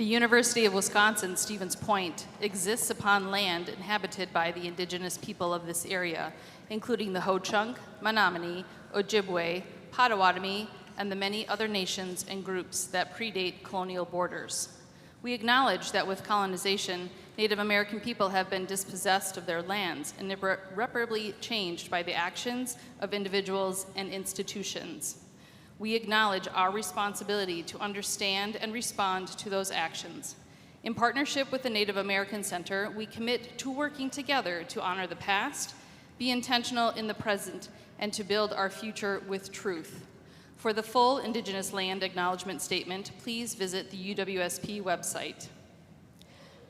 The University of Wisconsin-Stevens Point exists upon land inhabited by the indigenous people of this area, including the Ho-Chunk, Menominee, Ojibwe, Potawatomi, and the many other nations and groups that predate colonial borders. We acknowledge that with colonization, Native American people have been dispossessed of their lands and irreparably changed by the actions of individuals and institutions. We acknowledge our responsibility to understand and respond to those actions. In partnership with the Native American Center, we commit to working together to honor the past, be intentional in the present, and to build our future with truth. For the full Indigenous Land Acknowledgement Statement, please visit the UWSP website.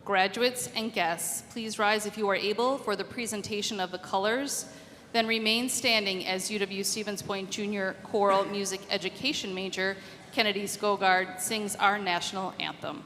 Graduates and guests, please rise if you are able for the presentation of the colors, then remain standing as UW-Stevens Point Junior Choral Music Education major Kennedy Skogard sings our national anthem.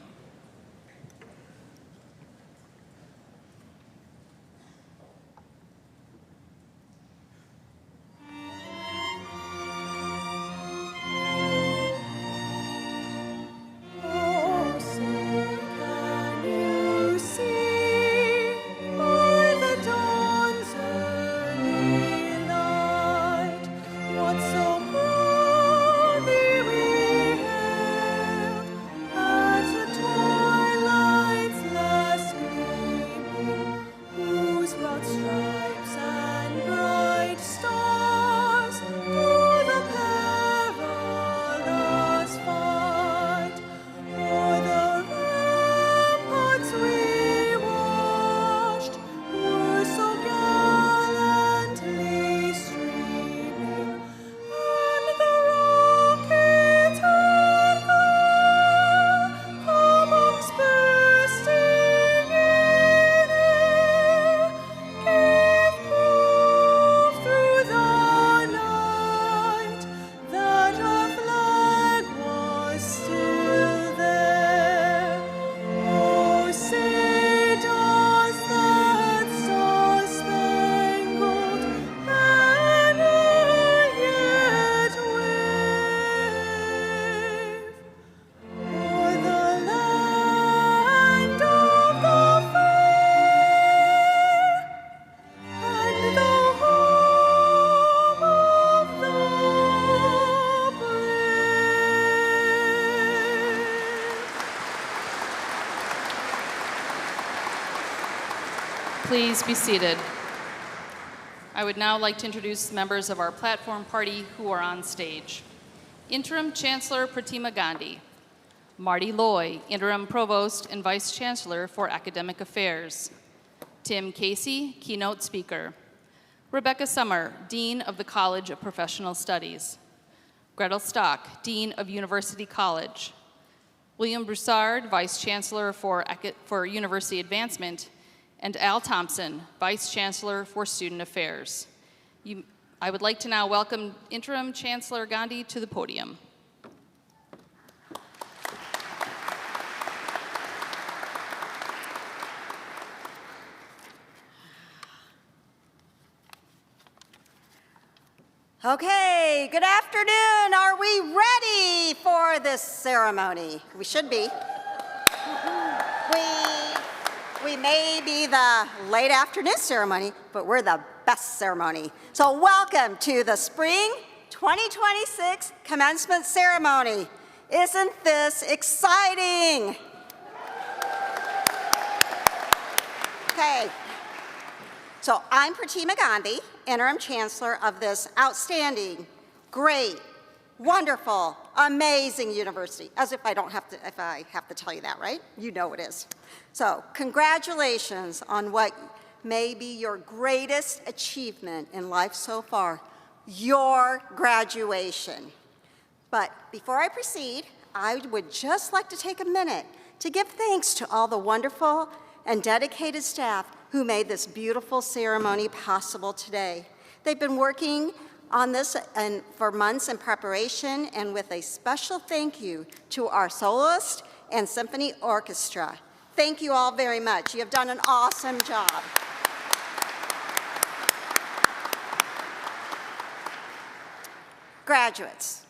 Please be seated. I would now like to introduce members of our platform party who are on stage. Interim Chancellor Pratima Gandhi, Marty Loy, Interim Provost and Vice Chancellor for Academic Affairs, Tim Casey, Keynote Speaker, Rebecca Summer, Dean of the College of Professional Studies, Gretel Stock, Dean of University College, William Broussard, Vice Chancellor for University Advancement, and Al Thompson, Vice Chancellor for Student Affairs. I would like to now welcome Interim Chancellor Gandhi to the podium. Okay, good afternoon. Are we ready for this ceremony? We should be. We may be the late afternoon ceremony, but we're the best ceremony. So welcome to the Spring 2026 Commencement Ceremony. Isn't this exciting? Okay, so I'm Pratima Gandhi, Interim Chancellor of this outstanding, great, wonderful, amazing university. As if I have to tell you that, right? You know it is. So congratulations on what may be your greatest achievement in life so far, your graduation. But before I proceed, I would just like to take a minute to give thanks to all the wonderful and dedicated staff who made this beautiful ceremony possible today. They've been working on this for months in preparation, and with a special thank you to our soloist and symphony orchestra. Thank you all very much. You have done an awesome job. Graduates,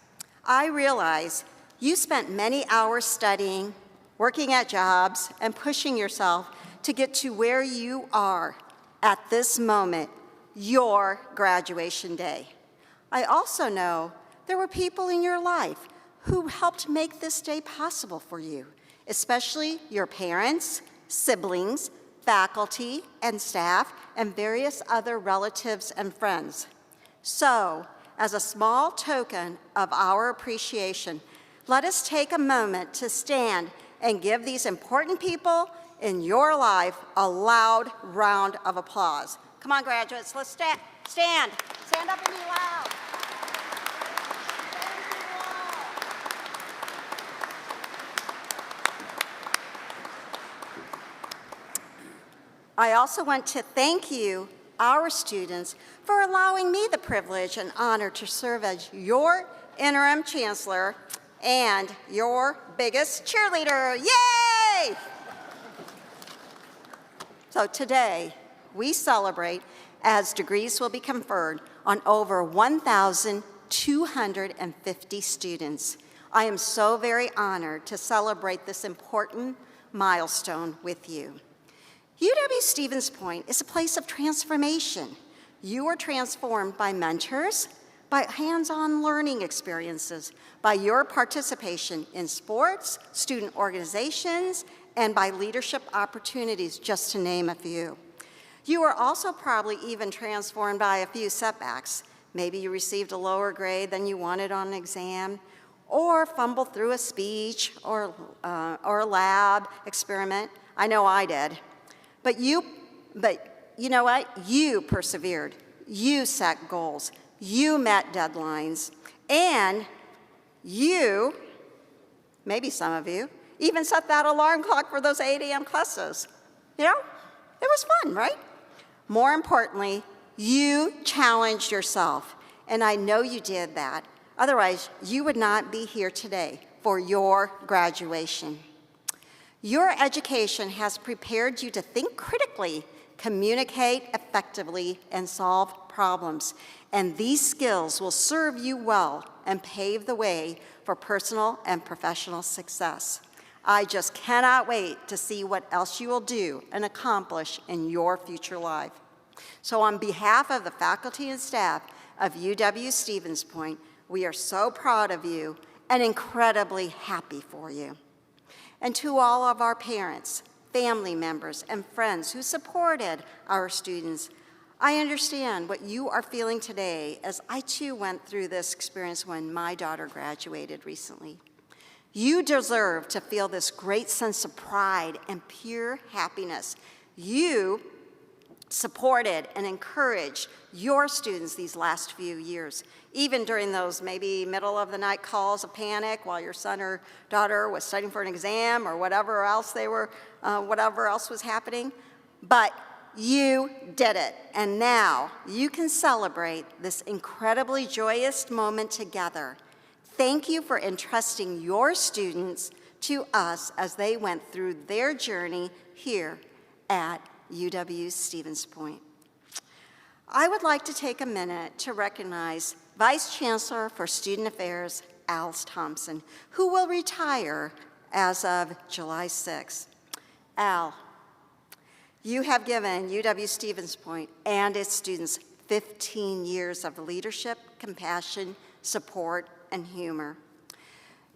I realize you spent many hours studying, working at jobs, and pushing yourself to get to where you are at this moment, your graduation day. I also know there were people in your life who helped make this day possible for you, especially your parents, siblings, faculty and staff, and various other relatives and friends. So, as a small token of our appreciation, let us take a moment to stand and give these important people in your life a loud round of applause. Come on, graduates, let's stand. Stand up and be loud. I also want to thank you, our students, for allowing me the privilege and honor to serve as your interim chancellor and your biggest cheerleader. Yay! So today, we celebrate as degrees will be conferred on over 1,250 students. I am so very honored to celebrate this important milestone with you. UW-Stevens Point is a place of transformation. You are transformed by mentors, by hands-on learning experiences, by your participation in sports, student organizations, and by leadership opportunities, just to name a few. You are also probably even transformed by a few setbacks. Maybe you received a lower grade than you wanted on an exam, or fumbled through a speech or a lab experiment. I know I did. But you know what? You persevered. You set goals. You met deadlines. And you, maybe some of you, even set that alarm clock for those 8 a.m. classes. You know, it was fun, right? More importantly, you challenged yourself. And I know you did that. Otherwise, you would not be here today for your graduation. Your education has prepared you to think critically, communicate effectively, and solve problems. And these skills will serve you well and pave the way for personal and professional success. I just cannot wait to see what else you will do and accomplish in your future life. So on behalf of the faculty and staff of UW-Stevens Point, we are so proud of you and incredibly happy for you. And to all of our parents, family members, and friends who supported our students, I understand what you are feeling today, as I too went through this experience when my daughter graduated recently. You deserve to feel this great sense of pride and pure happiness. You supported and encouraged your students these last few years, even during those maybe middle of the night calls of panic while your son or daughter was studying for an exam or whatever else was happening. But you did it, and now you can celebrate this incredibly joyous moment together. Thank you for entrusting your students to us as they went through their journey here at UW-Stevens Point. I would like to take a minute to recognize Vice Chancellor for Student Affairs, Alice Thompson, who will retire as of July 6th. Al, you have given UW-Stevens Point and its students 15 years of leadership, compassion, support, and humor.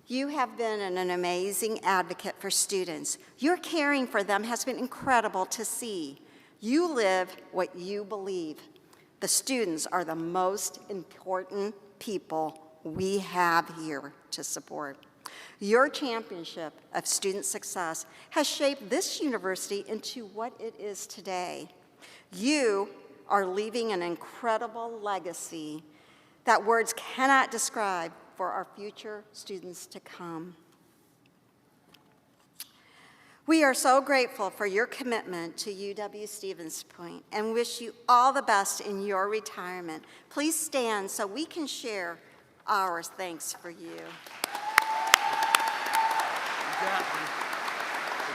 You have been an amazing advocate for students. Your caring for them has been incredible to see. You live what you believe. The students are the most important people we have here to support. Your championship of student success has shaped this university into what it is today. You are leaving an incredible legacy that words cannot describe for our future students to come. We are so grateful for your commitment to UW-Stevens Point and wish you all the best in your retirement. Please stand so we can share our thanks for you.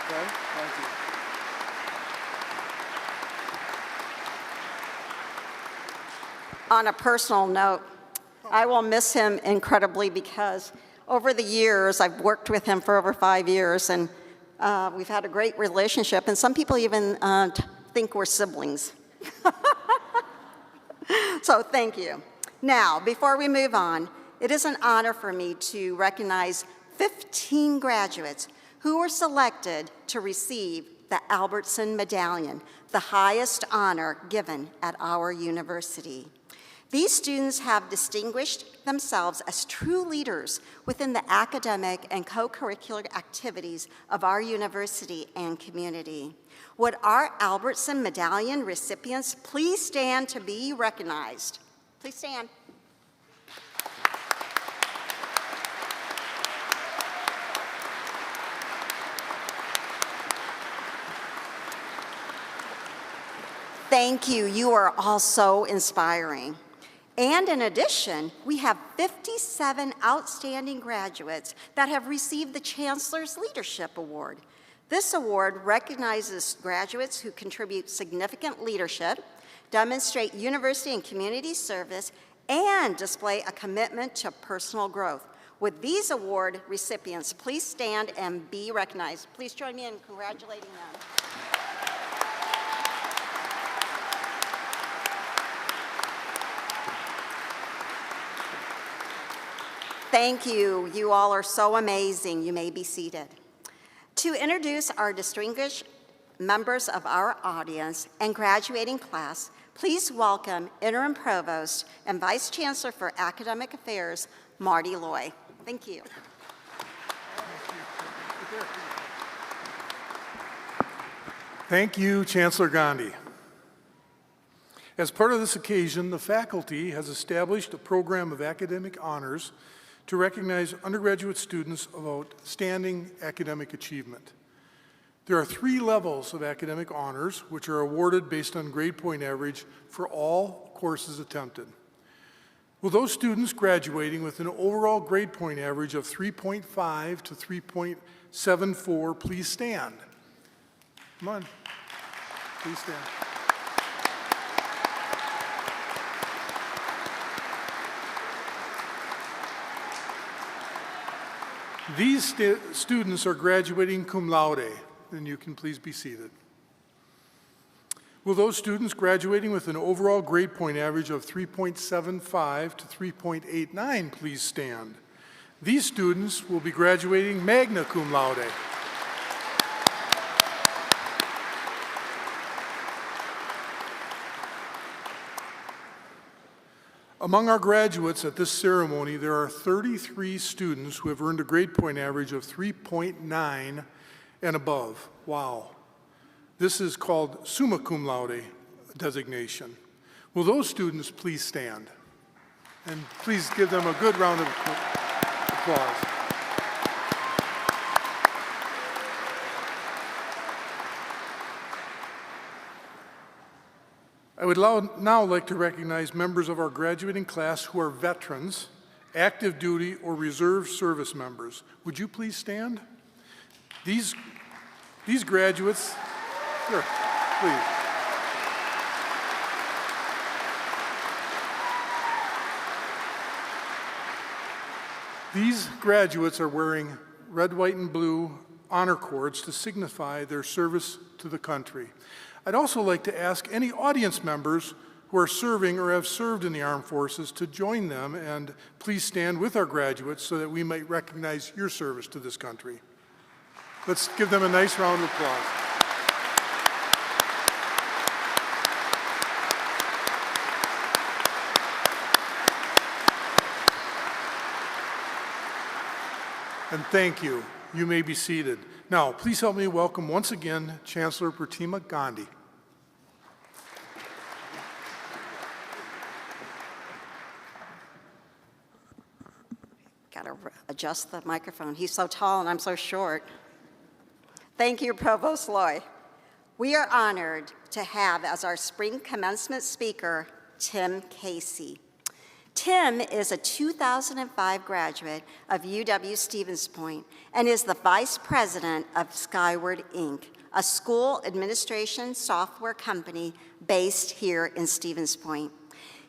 Okay, thank you. On a personal note, I will miss him incredibly because over the years, I've worked with him for over 5 years, and We've had a great relationship, and some people even think we're siblings. So thank you. Now, before we move on, it is an honor for me to recognize 15 graduates who were selected to receive the Albertson Medallion, the highest honor given at our university. These students have distinguished themselves as true leaders within the academic and co-curricular activities of our university and community. Would our Albertson Medallion recipients please stand to be recognized? Please stand. Thank you. You are all so inspiring. And in addition, we have 57 outstanding graduates that have received the Chancellor's Leadership Award. This award recognizes graduates who contribute significant leadership, demonstrate university and community service, and display a commitment to personal growth. Would these award recipients please stand and be recognized? Please join me in congratulating them. Thank you. You all are so amazing. You may be seated. To introduce our distinguished members of our audience and graduating class, please welcome Interim Provost and Vice Chancellor for Academic Affairs, Marty Loy. Thank you. Thank you, Chancellor Gandhi. As part of this occasion, the faculty has established a program of academic honors to recognize undergraduate students of outstanding academic achievement. There are 3 levels of academic honors, which are awarded based on grade point average for all courses attempted. Will those students graduating with an overall grade point average of 3.5 to 3.74 please stand? Come on, please stand. These students are graduating cum laude, and you can please be seated. Will those students graduating with an overall grade point average of 3.75 to 3.89 please stand? These students will be graduating magna cum laude. Among our graduates at this ceremony, there are 33 students who have earned a grade point average of 3.9 and above. Wow. This is called summa cum laude designation. Will those students please stand? And please give them a good round of applause. I would now like to recognize members of our graduating class who are veterans, active duty, or reserve service members. Would you please stand? These graduates, sure, please. These graduates are wearing red, white, and blue honor cords to signify their service to the country. I'd also like to ask any audience members who are serving or have served in the armed forces to join them and please stand with our graduates so that we might recognize your service to this country. Let's give them a nice round of applause. And thank you. You may be seated. Now, please help me welcome once again Chancellor Pratima Gandhi. Gotta adjust the microphone. He's so tall and I'm so short. Thank you, Provost Loy. We are honored to have as our spring commencement speaker, Tim Casey. Tim is a 2005 graduate of UW-Stevens Point and is the Vice President of Skyward, Inc., a school administration software company based here in Stevens Point.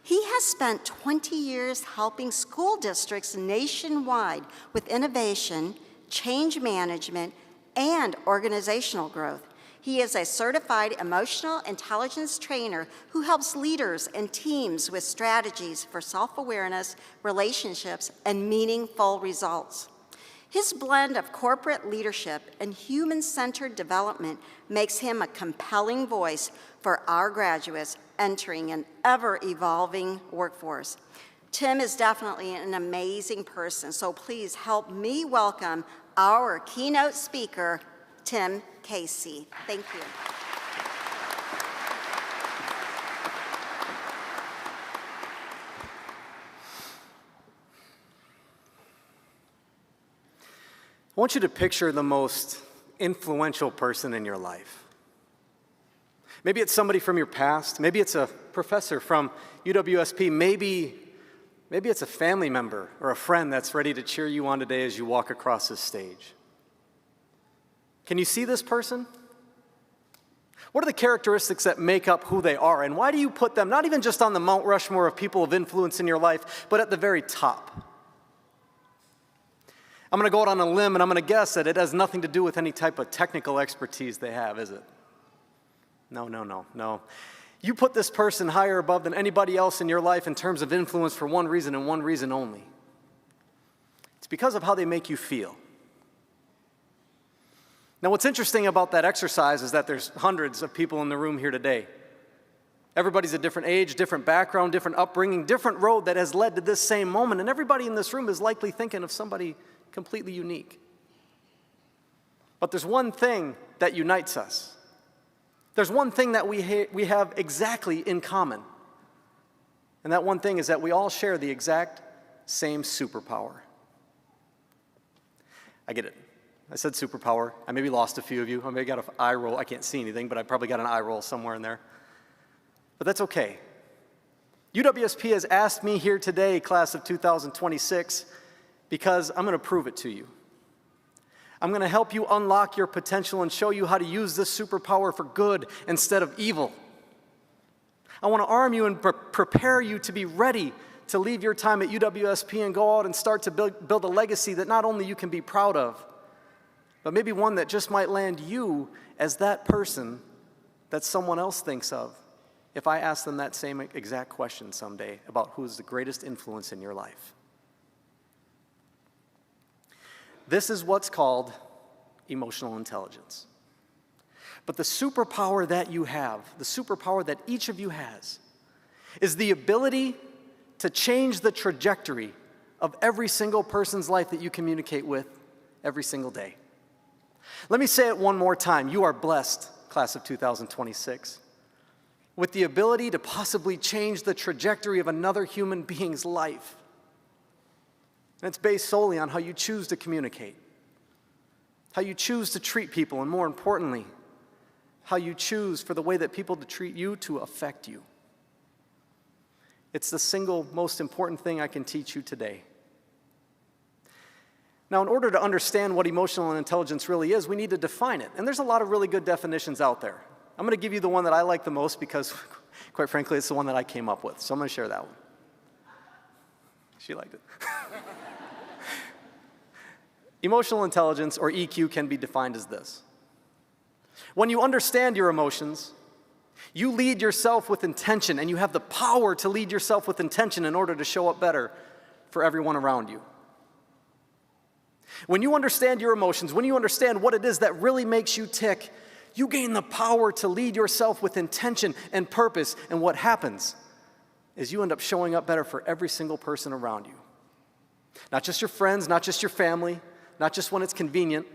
He has spent 20 years helping school districts nationwide with innovation, change management, and organizational growth. He is a certified emotional intelligence trainer who helps leaders and teams with strategies for self-awareness, relationships, and meaningful results. His blend of corporate leadership and human-centered development makes him a compelling voice for our graduates entering an ever-evolving workforce. Tim is definitely an amazing person, so please help me welcome our keynote speaker, Tim Casey. Thank you. I want you to picture the most influential person in your life. Maybe it's somebody from your past. Maybe it's a professor from UWSP. Maybe it's a family member or a friend that's ready to cheer you on today as you walk across this stage. Can you see this person? What are the characteristics that make up who they are? And why do you put them not even just on the Mount Rushmore of people of influence in your life, but at the very top? I'm going to go out on a limb and I'm going to guess that it has nothing to do with any type of technical expertise they have, is it? No. You put this person higher above than anybody else in your life in terms of influence for one reason and one reason only. It's because of how they make you feel. Now, what's interesting about that exercise is that there's hundreds of people in the room here today. Everybody's a different age, different background, different upbringing, different road that has led to this same moment, and everybody in this room is likely thinking of somebody completely unique. But there's one thing that unites us. There's one thing that we have exactly in common. And that one thing is that we all share the exact same superpower. I get it. I said superpower. I maybe lost a few of you. I maybe got an eye roll. I can't see anything, but I probably got an eye roll somewhere in there. But that's okay. UWSP has asked me here today, class of 2026, because I'm going to prove it to you. I'm going to help you unlock your potential and show you how to use this superpower for good instead of evil. I want to arm you and prepare you to be ready to leave your time at UWSP and go out and start to build a legacy that not only you can be proud of, but maybe one that just might land you as that person that someone else thinks of if I ask them that same exact question someday about who's the greatest influence in your life. This is what's called emotional intelligence. But the superpower that you have, the superpower that each of you has, is the ability to change the trajectory of every single person's life that you communicate with every single day. Let me say it one more time. You are blessed, class of 2026, with the ability to possibly change the trajectory of another human being's life. And it's based solely on how you choose to communicate, how you choose to treat people, and more importantly, how you choose for the way that people to treat you to affect you. It's the single most important thing I can teach you today. Now, in order to understand what emotional intelligence really is, we need to define it. And there's a lot of really good definitions out there. I'm going to give you the one that I like the most because, quite frankly, it's the one that I came up with. So I'm going to share that one. She liked it. Emotional intelligence, or EQ, can be defined as this. When you understand your emotions, you lead yourself with intention, and you have the power to lead yourself with intention in order to show up better for everyone around you. When you understand your emotions, when you understand what it is that really makes you tick, you gain the power to lead yourself with intention and purpose, and what happens is you end up showing up better for every single person around you. Not just your friends, not just your family, not just when it's convenient,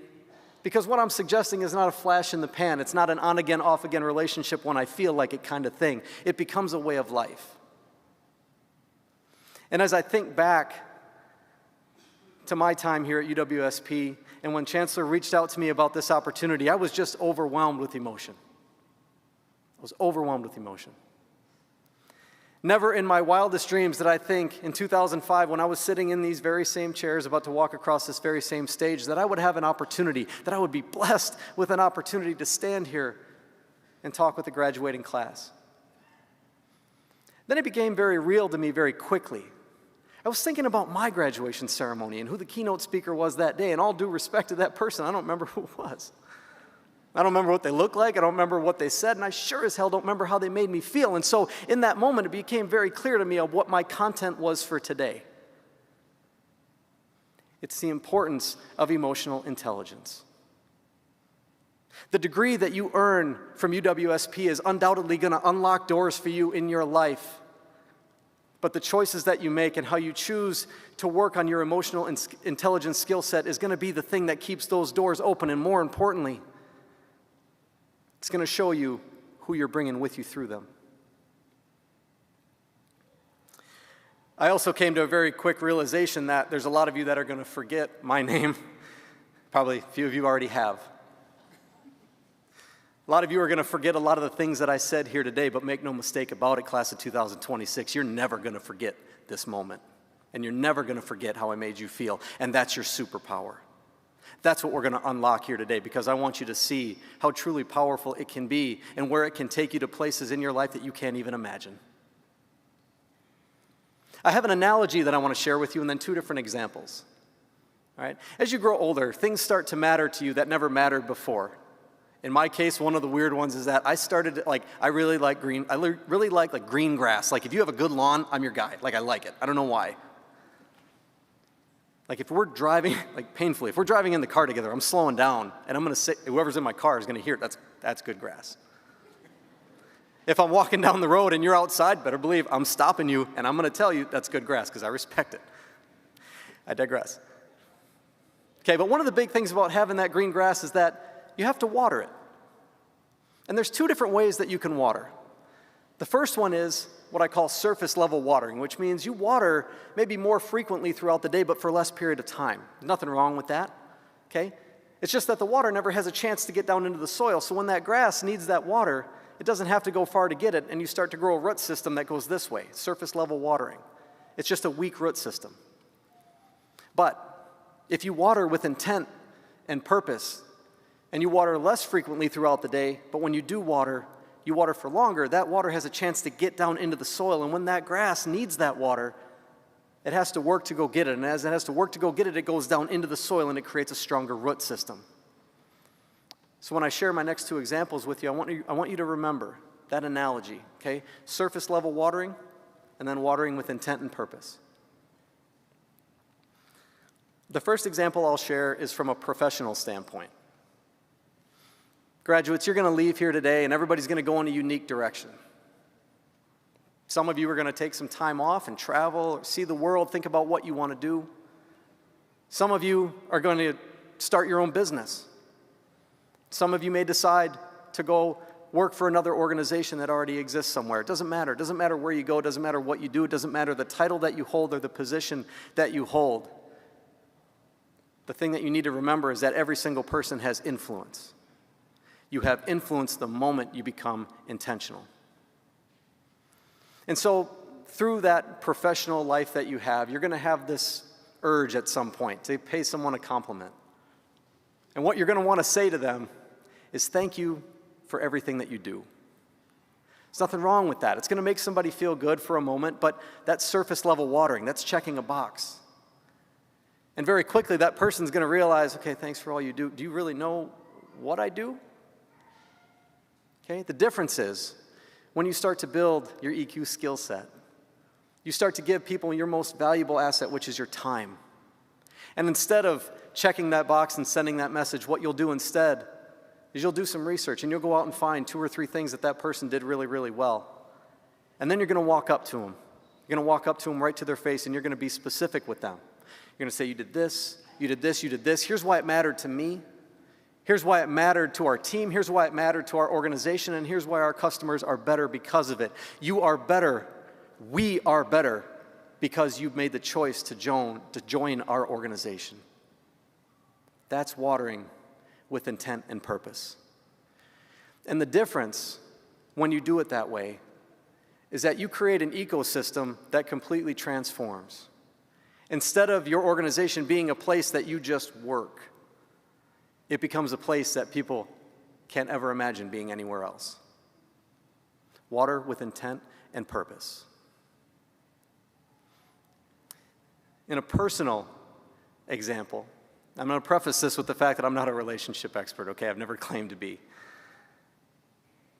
because what I'm suggesting is not a flash in the pan. It's not an on-again, off-again relationship when I feel like it kind of thing. It becomes a way of life. And as I think back to my time here at UWSP, and when Chancellor reached out to me about this opportunity, I was just overwhelmed with emotion. I was overwhelmed with emotion. Never in my wildest dreams did I think in 2005, when I was sitting in these very same chairs about to walk across this very same stage, that I would have an opportunity, that I would be blessed with an opportunity to stand here and talk with the graduating class. Then it became very real to me very quickly. I was thinking about my graduation ceremony and who the keynote speaker was that day, and all due respect to that person, I don't remember who it was. I don't remember what they looked like, I don't remember what they said, and I sure as hell don't remember how they made me feel. And so in that moment, it became very clear to me of what my content was for today. It's the importance of emotional intelligence. The degree that you earn from UWSP is undoubtedly going to unlock doors for you in your life. But the choices that you make and how you choose to work on your emotional intelligence skill set is going to be the thing that keeps those doors open. And more importantly, it's going to show you who you're bringing with you through them. I also came to a very quick realization that there's a lot of you that are going to forget my name. Probably a few of you already have. A lot of you are going to forget a lot of the things that I said here today, but make no mistake about it, class of 2026, you're never going to forget this moment. And you're never going to forget how I made you feel. And that's your superpower. That's what we're going to unlock here today, because I want you to see how truly powerful it can be and where it can take you to places in your life that you can't even imagine. I have an analogy that I want to share with you, and then two different examples. All right? As you grow older, things start to matter to you that never mattered before. In my case, one of the weird ones is that I really like green grass. Like, if you have a good lawn, I'm your guy. Like, I like it. I don't know why. Like, if we're driving, painfully, if we're driving in the car together, I'm slowing down, and I'm going to say, whoever's in my car is going to hear it. That's good grass. If I'm walking down the road and you're outside, better believe I'm stopping you, and I'm going to tell you that's good grass because I respect it. I digress. Okay, but one of the big things about having that green grass is that you have to water it. And there's two different ways that you can water. The first one is what I call surface level watering, which means you water maybe more frequently throughout the day, but for a less period of time. Nothing wrong with that, okay? It's just that the water never has a chance to get down into the soil, so when that grass needs that water, it doesn't have to go far to get it, and you start to grow a root system that goes this way, surface level watering. It's just a weak root system. But if you water with intent and purpose, and you water less frequently throughout the day, but when you do water, you water for longer, that water has a chance to get down into the soil, and when that grass needs that water, it has to work to go get it, and as it has to work to go get it, it goes down into the soil and it creates a stronger root system. So when I share my next two examples with you, I want you to remember that analogy, okay? Surface level watering, and then watering with intent and purpose. The first example I'll share is from a professional standpoint. Graduates, you're going to leave here today, and everybody's going to go in a unique direction. Some of you are going to take some time off and travel, or see the world, think about what you want to do. Some of you are going to start your own business. Some of you may decide to go work for another organization that already exists somewhere. It doesn't matter. It doesn't matter where you go. It doesn't matter what you do. It doesn't matter the title that you hold or the position that you hold. The thing that you need to remember is that every single person has influence. You have influence the moment you become intentional. And so through that professional life that you have, you're going to have this urge at some point to pay someone a compliment. And what you're going to want to say to them is thank you for everything that you do. There's nothing wrong with that. It's going to make somebody feel good for a moment, but that's surface level watering. That's checking a box. And very quickly, that person's going to realize, okay, thanks for all you do. Do you really know what I do? Okay, the difference is when you start to build your EQ skill set, you start to give people your most valuable asset, which is your time. And instead of checking that box and sending that message, what you'll do instead is you'll do some research and you'll go out and find 2 or 3 things that person did really, really well. And then you're going to walk up to them. You're going to walk up to them right to their face, and you're going to be specific with them. You're going to say, you did this, you did this, you did this. Here's why it mattered to me. Here's why it mattered to our team. Here's why it mattered to our organization. And here's why our customers are better because of it. You are better. We are better because you've made the choice to join our organization. That's watering with intent and purpose. And the difference when you do it that way is that you create an ecosystem that completely transforms. Instead of your organization being a place that you just work, it becomes a place that people can't ever imagine being anywhere else. Water with intent and purpose. in a personal example. I'm going to preface this with the fact that I'm not a relationship expert, okay? I've never claimed to be.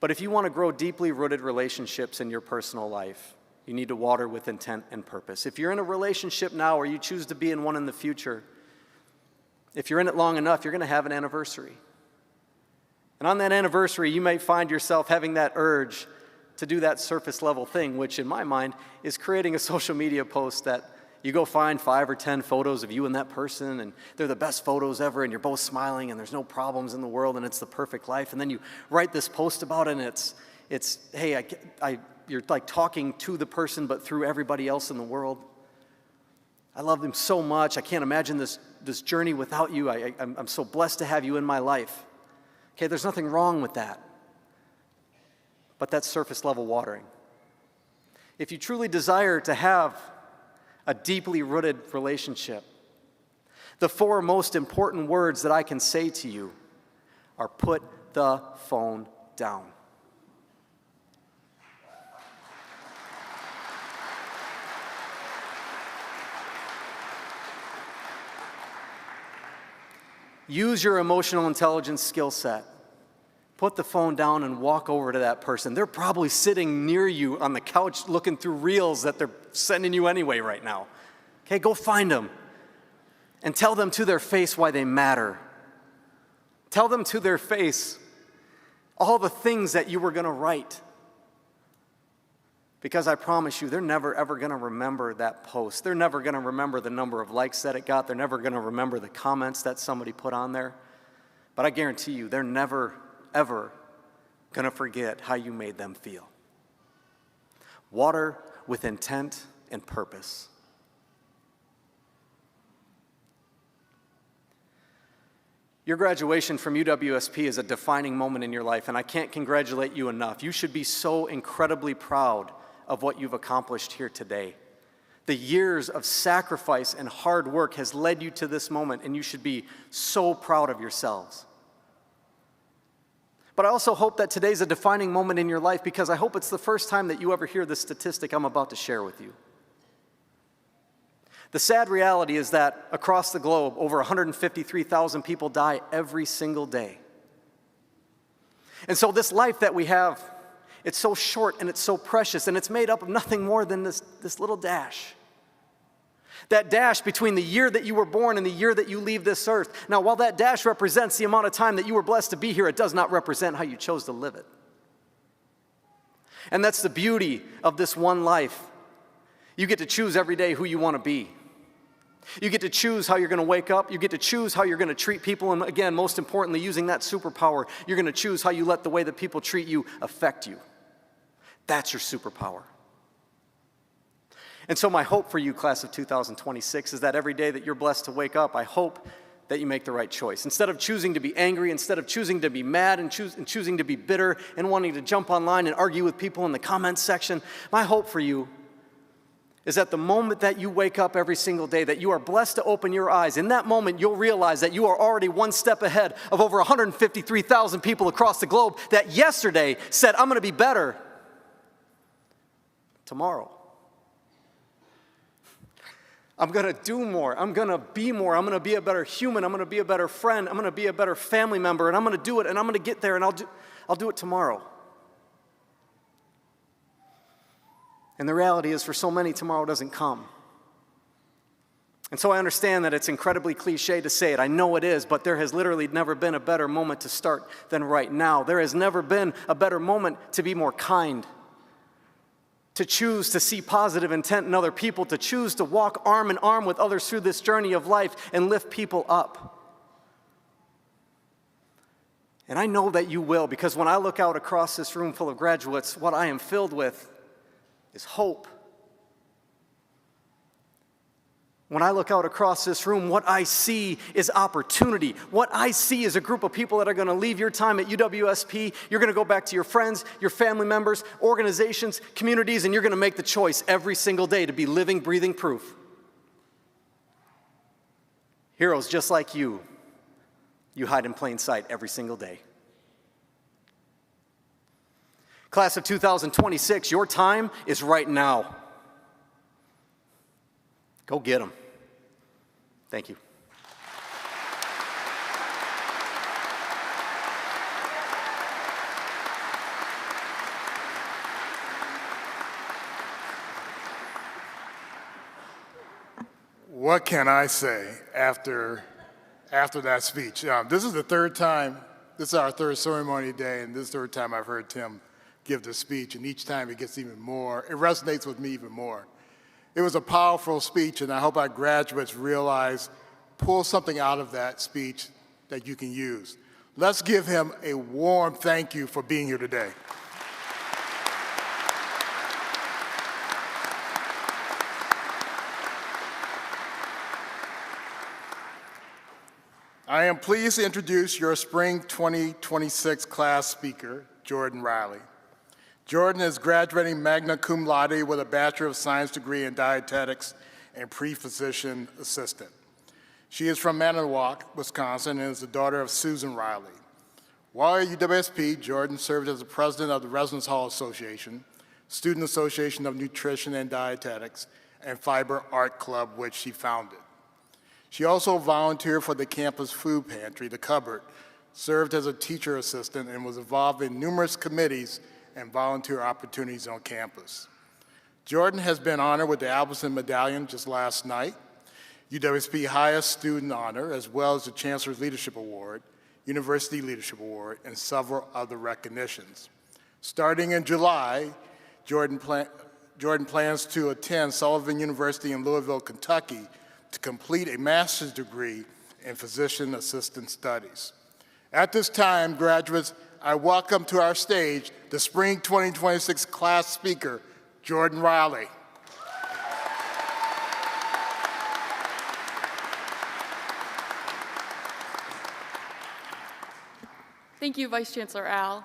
But if you want to grow deeply rooted relationships in your personal life, you need to water with intent and purpose. If you're in a relationship now or you choose to be in one in the future, if you're in it long enough, you're going to have an anniversary. And on that anniversary, you may find yourself having that urge to do that surface level thing, which in my mind is creating a social media post that you go find 5 or 10 photos of you and that person, and they're the best photos ever, and you're both smiling, and there's no problems in the world, and it's the perfect life. And then you write this post about it, and it's hey, you're like talking to the person, but through everybody else in the world. I love them so much. I can't imagine this journey without you. I'm so blessed to have you in my life. Okay, there's nothing wrong with that. But that's surface level watering. If you truly desire to have a deeply rooted relationship, the 4 most important words that I can say to you are put the phone down. Use your emotional intelligence skill set. Put the phone down and walk over to that person. They're probably sitting near you on the couch looking through reels that they're sending you anyway right now. Okay, go find them and tell them to their face why they matter. Tell them to their face all the things that you were going to write. Because I promise you, they're never, ever going to remember that post. They're never going to remember the number of likes that it got. They're never going to remember the comments that somebody put on there. But I guarantee you, they're never, ever going to forget how you made them feel. Water with intent and purpose. Your graduation from UWSP is a defining moment in your life, and I can't congratulate you enough. You should be so incredibly proud of what you've accomplished here today. The years of sacrifice and hard work has led you to this moment, and you should be so proud of yourselves. But I also hope that today's a defining moment in your life, because I hope it's the first time that you ever hear this statistic I'm about to share with you. The sad reality is that across the globe, over 153,000 people die every single day. And so this life that we have, it's so short and it's so precious, and it's made up of nothing more than this little dash. That dash between the year that you were born and the year that you leave this earth. Now, while that dash represents the amount of time that you were blessed to be here, it does not represent how you chose to live it. And that's the beauty of this one life. You get to choose every day who you want to be. You get to choose how you're going to wake up. You get to choose how you're going to treat people. And again, most importantly, using that superpower, you're going to choose how you let the way that people treat you affect you. That's your superpower. And so my hope for you, class of 2026, is that every day that you're blessed to wake up, I hope that you make the right choice. Instead of choosing to be angry, instead of choosing to be mad and choosing to be bitter and wanting to jump online and argue with people in the comments section, my hope for you is that the moment that you wake up every single day, that you are blessed to open your eyes. In that moment, you'll realize that you are already one step ahead of over 153,000 people across the globe that yesterday said, I'm going to be better tomorrow. I'm going to do more. I'm going to be more. I'm going to be a better human. I'm going to be a better friend. I'm going to be a better family member, and I'm going to do it, and I'm going to get there, and I'll do it tomorrow. And the reality is, for so many, tomorrow doesn't come. And so I understand that it's incredibly cliche to say it. I know it is, but there has literally never been a better moment to start than right now. There has never been a better moment to be more kind, to choose to see positive intent in other people, to choose to walk arm in arm with others through this journey of life and lift people up. And I know that you will, because when I look out across this room full of graduates, what I am filled with is hope. When I look out across this room, what I see is opportunity. What I see is a group of people that are going to leave your time at UWSP. You're going to go back to your friends, your family members, organizations, communities, and you're going to make the choice every single day to be living, breathing proof. Heroes just like you hide in plain sight every single day. Class of 2026, your time is right now. Go get them. Thank you. What can I say after that speech? This is the third time, this is our third ceremony day, and this is the third time I've heard Tim give the speech, and each time it gets even more, it resonates with me even more. It was a powerful speech, and I hope our graduates realize, pull something out of that speech that you can use. Let's give him a warm thank you for being here today. I am pleased to introduce your Spring 2026 class speaker, Jordan Riley. Jordan is graduating magna cum laude with a Bachelor of Science degree in dietetics and pre-physician assistant. She is from Manitowoc, Wisconsin, and is the daughter of Susan Riley. While at UWSP, Jordan served as the president of the Residence Hall Association, Student Association of Nutrition and Dietetics, and Fiber Art Club, which she founded. She also volunteered for the campus food pantry, the Cupboard, served as a teacher assistant, and was involved in numerous committees and volunteer opportunities on campus. Jordan has been honored with the Albertson Medallion just last night, UWSP highest student honor, as well as the Chancellor's Leadership Award, University Leadership Award, and several other recognitions. Starting in July, Jordan plans to attend Sullivan University in Louisville, Kentucky, to complete a master's degree in physician assistant studies. At this time, graduates, I welcome to our stage the Spring 2026 class speaker, Jordan Riley. Thank you, Vice Chancellor Al.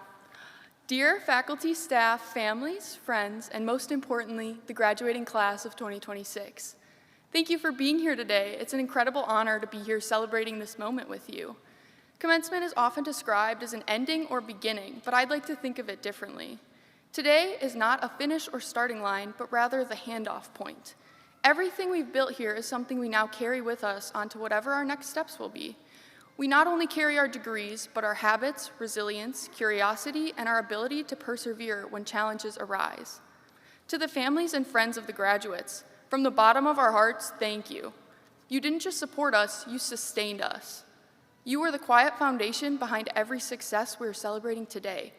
Dear faculty, staff, families, friends, and most importantly, the graduating class of 2026. Thank you for being here today. It's an incredible honor to be here celebrating this moment with you. Commencement is often described as an ending or beginning, but I'd like to think of it differently. Today is not a finish or starting line, but rather the handoff point. Everything we've built here is something we now carry with us onto whatever our next steps will be. We not only carry our degrees, but our habits, resilience, curiosity, and our ability to persevere when challenges arise. To the families and friends of the graduates, from the bottom of our hearts, thank you. You didn't just support us, you sustained us. You were the quiet foundation behind every success we're celebrating today.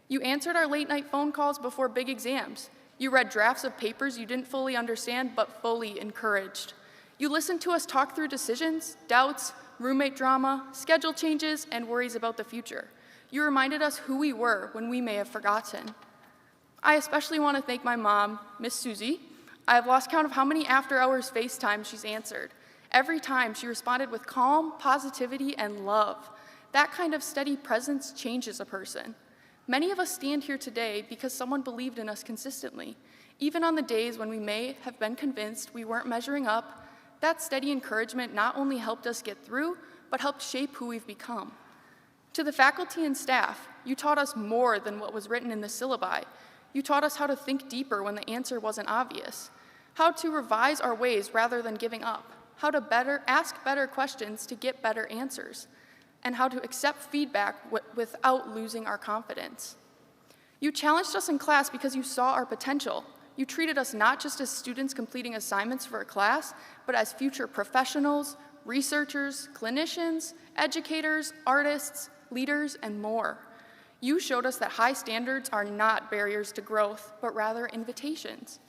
You answered our late-night phone calls before big exams. You read drafts of papers you didn't fully understand, but fully encouraged. You listened to us talk through decisions, doubts, roommate drama, schedule changes, and worries about the future. You reminded us who we were when we may have forgotten. I especially want to thank my mom, Miss Susie. I have lost count of how many after-hours FaceTime she's answered. Every time, she responded with calm, positivity, and love. That kind of steady presence changes a person. Many of us stand here today because someone believed in us consistently. Even on the days when we may have been convinced we weren't measuring up, that steady encouragement not only helped us get through, but helped shape who we've become. To the faculty and staff, you taught us more than what was written in the syllabi. You taught us how to think deeper when the answer wasn't obvious, how to revise our ways rather than giving up, how to ask better questions to get better answers, and how to accept feedback without losing our confidence. You challenged us in class because you saw our potential. You treated us not just as students completing assignments for a class, but as future professionals, researchers, clinicians, educators, artists, leaders, and more. You showed us that high standards are not barriers to growth, but rather invitations.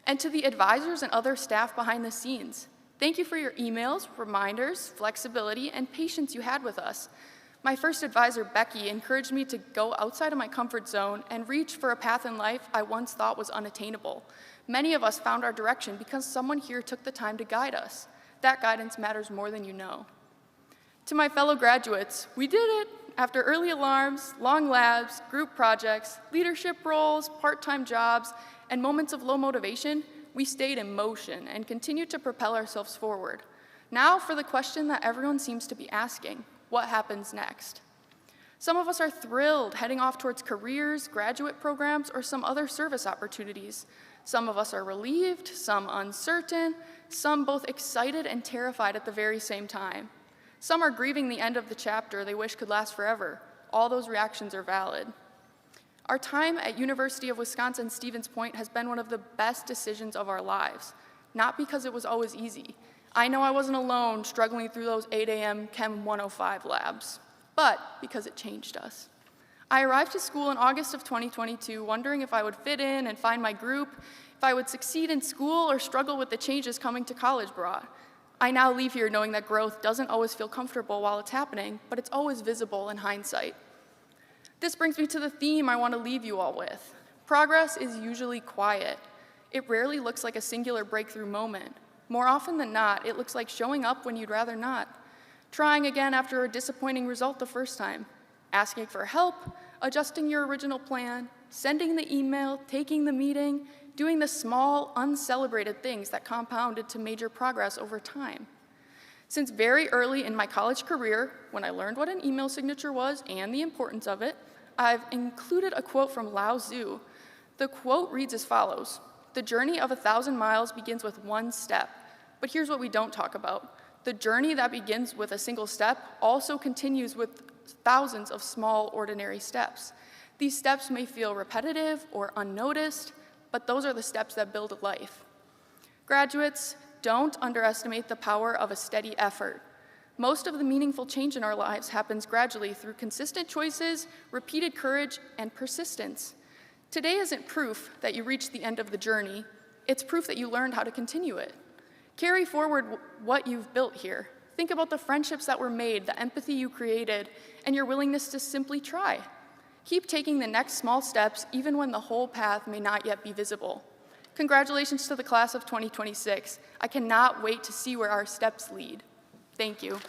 And to the advisors and other staff behind the scenes, thank you for your emails, reminders, flexibility, and patience you had with us. My first advisor, Becky, encouraged me to go outside of my comfort zone and reach for a path in life I once thought was unattainable. Many of us found our direction because someone here took the time to guide us. That guidance matters more than you know. To my fellow graduates, we did it. After early alarms, long labs, group projects, leadership roles, part-time jobs, and moments of low motivation, we stayed in motion and continued to propel ourselves forward. Now for the question that everyone seems to be asking, what happens next? Some of us are thrilled, heading off towards careers, graduate programs, or some other service opportunities. Some of us are relieved, some uncertain, some both excited and terrified at the very same time. Some are grieving the end of the chapter they wish could last forever. All those reactions are valid. Our time at University of Wisconsin-Stevens Point has been one of the best decisions of our lives, not because it was always easy. I know I wasn't alone struggling through those 8 a.m. Chem 105 labs, but because it changed us. I arrived to school in August of 2022 wondering if I would fit in and find my group, if I would succeed in school or struggle with the changes coming to college brought. I now leave here knowing that growth doesn't always feel comfortable while it's happening, but it's always visible in hindsight. This brings me to the theme I want to leave you all with. Progress is usually quiet. It rarely looks like a singular breakthrough moment. More often than not, it looks like showing up when you'd rather not, trying again after a disappointing result the first time, asking for help, adjusting your original plan, sending the email, taking the meeting, doing the small, uncelebrated things that compounded to major progress over time. Since very early in my college career, when I learned what an email signature was and the importance of it, I've included a quote from Lao Tzu. The quote reads as follows: "The journey of 1,000 miles begins with one step." But here's what we don't talk about. The journey that begins with a single step also continues with thousands of small, ordinary steps. These steps may feel repetitive or unnoticed, but those are the steps that build a life. Graduates, don't underestimate the power of a steady effort. Most of the meaningful change in our lives happens gradually through consistent choices, repeated courage, and persistence. Today isn't proof that you reached the end of the journey. It's proof that you learned how to continue it. Carry forward what you've built here. Think about the friendships that were made, the empathy you created, and your willingness to simply try. Keep taking the next small steps even when the whole path may not yet be visible. Congratulations to the class of 2026. I cannot wait to see where our steps lead. Thank you.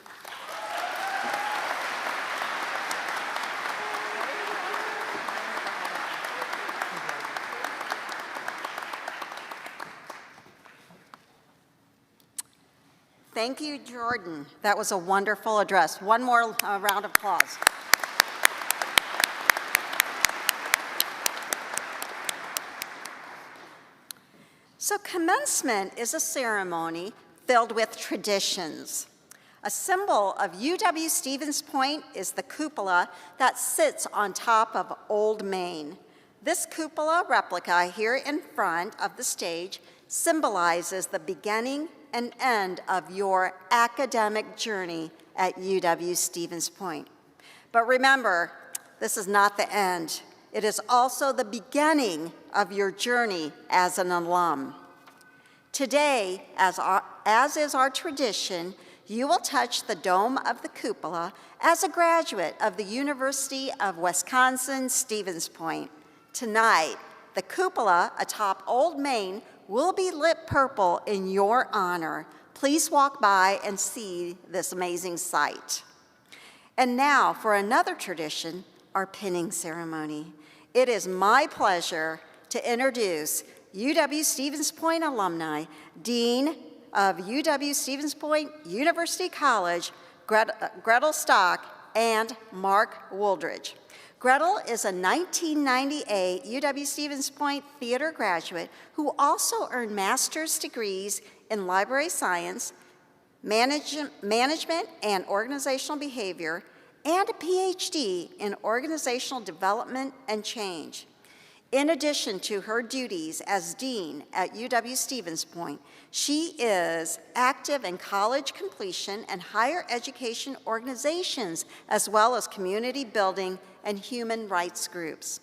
Thank you, Jordan. That was a wonderful address. One more round of applause. So commencement is a ceremony filled with traditions. A symbol of UW-Stevens Point is the cupola that sits on top of Old Main. This cupola replica here in front of the stage symbolizes the beginning and end of your academic journey at UW-Stevens Point. But remember, this is not the end. It is also the beginning of your journey as an alum. Today, as is our tradition, you will touch the dome of the cupola as a graduate of the University of Wisconsin-Stevens Point. Tonight, the cupola atop Old Main will be lit purple in your honor. Please walk by and see this amazing sight. And now for another tradition, our pinning ceremony. It is my pleasure to introduce UW-Stevens Point alumni, Dean of UW-Stevens Point University College, Gretel Stock, and Mark Wooldridge. Gretel is a 1998 UW-Stevens Point theater graduate who also earned master's degrees in library science, management and organizational behavior, and a PhD in organizational development and change. In addition to her duties as dean at UW-Stevens Point, she is active in college completion and higher education organizations, as well as community building and human rights groups.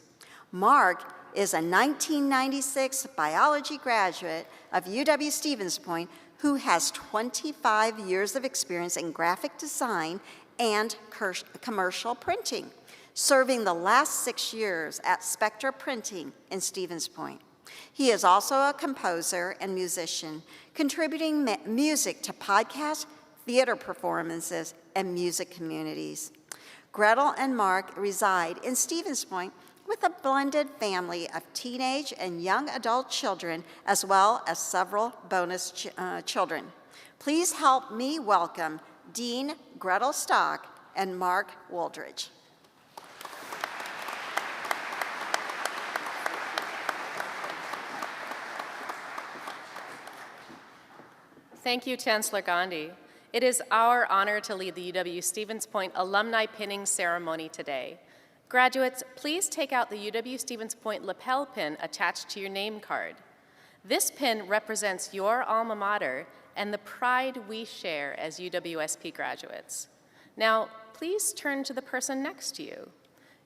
Mark is a 1996 biology graduate of UW-Stevens Point who has 25 years of experience in graphic design and commercial printing, serving the last 6 years at Spectra Printing in Stevens Point. He is also a composer and musician, contributing music to podcasts, theater performances, and music communities. Gretel and Mark reside in Stevens Point with a blended family of teenage and young adult children, as well as several bonus children. Please help me welcome Dean Gretel Stock and Mark Wooldridge. Thank you, Chancellor Gandhi. It is our honor to lead the UW-Stevens Point alumni pinning ceremony today. Graduates, please take out the UW-Stevens Point lapel pin attached to your name card. This pin represents your alma mater and the pride we share as UWSP graduates. Now, please turn to the person next to you.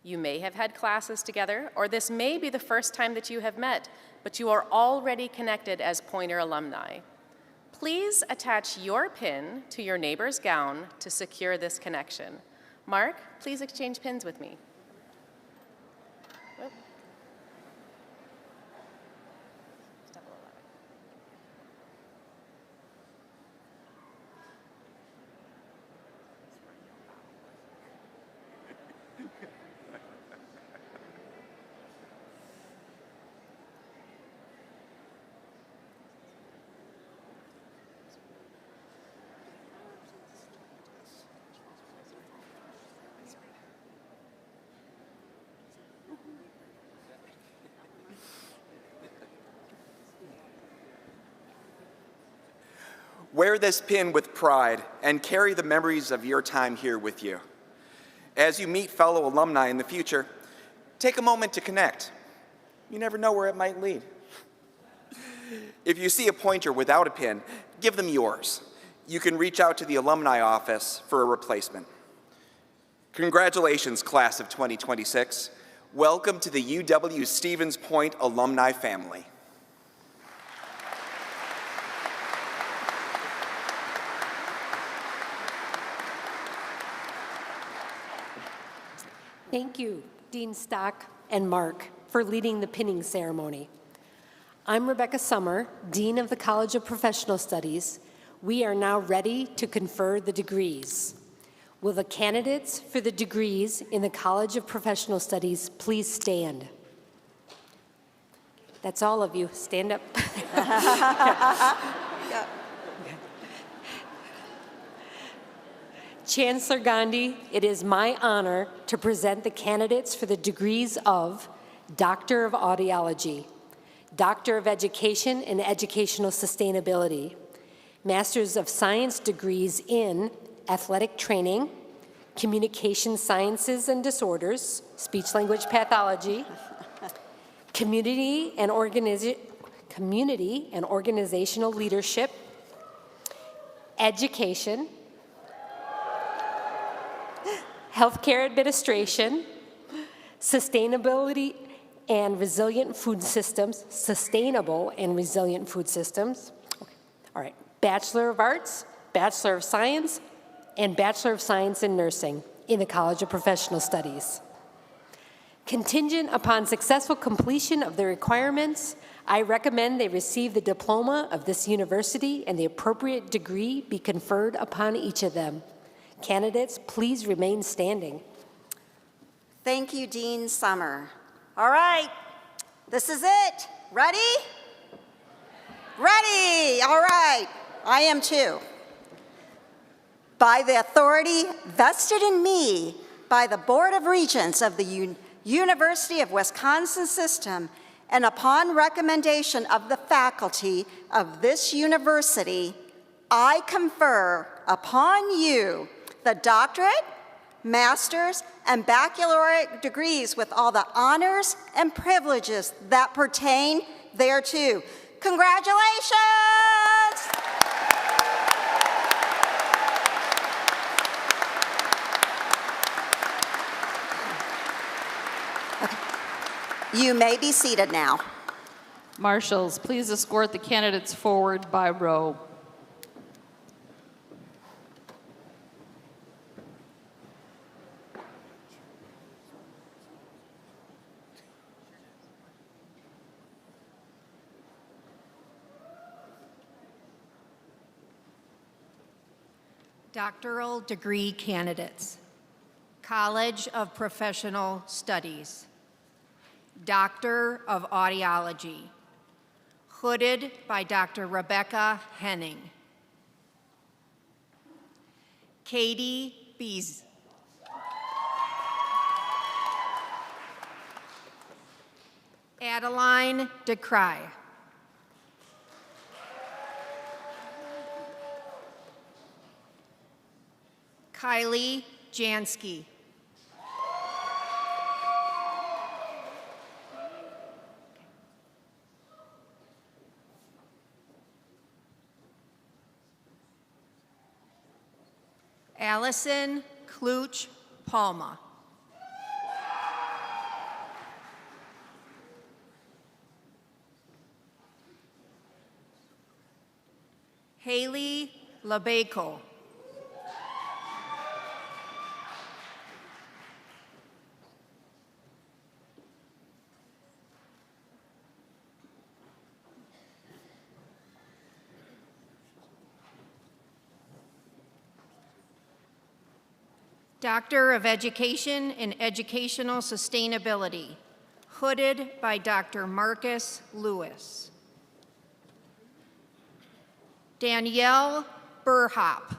You may have had classes together, or this may be the first time that you have met, but you are already connected as Pointer alumni. Please attach your pin to your neighbor's gown to secure this connection. Mark, please exchange pins with me. Whoop. Step a little louder. Wear this pin with pride and carry the memories of your time here with you. As you meet fellow alumni in the future, take a moment to connect. You never know where it might lead. If you see a pointer without a pin, give them yours. You can reach out to the alumni office for a replacement. Congratulations, class of 2026. Welcome to the UW-Stevens Point alumni family. Thank you, Dean Stock and Mark, for leading the pinning ceremony. I'm Rebecca Summer, Dean of the College of Professional Studies. We are now ready to confer the degrees. Will the candidates for the degrees in the College of Professional Studies please stand? That's all of you. Stand up. Chancellor Gandhi, it is my honor to present the candidates for the degrees of Doctor of Audiology, Doctor of Education and Educational Sustainability, Masters of Science degrees in Athletic Training, Communication Sciences and Disorders, Speech-Language Pathology, Community and Organizational Leadership, Education, Healthcare Administration, Sustainability and Resilient Food Systems, Sustainable and Resilient Food Systems. Okay. All right, Bachelor of Arts, Bachelor of Science, and Bachelor of Science in Nursing in the College of Professional Studies. Contingent upon successful completion of the requirements, I recommend they receive the diploma of this university and the appropriate degree be conferred upon each of them. Candidates, please remain standing. Thank you, Dean Summer. All right, this is it. Ready? Ready, all right. I am too. By the authority vested in me by the Board of Regents of the University of Wisconsin System, and upon recommendation of the faculty of this university, I confer upon you the doctorate, master's, and baccalaureate degrees with all the honors and privileges that pertain thereto. Congratulations! Okay. You may be seated now. Marshals, please escort the candidates forward by row. Doctoral degree candidates, College of Professional Studies, Doctor of Audiology, hooded by Dr. Rebecca Henning. Katie Bees. Adeline DeCry. Kylie Jansky. Allison Kluch Palma. Haley Labeco. Doctor of Education in Educational Sustainability, hooded by Dr. Marcus Lewis. Danielle Burhop.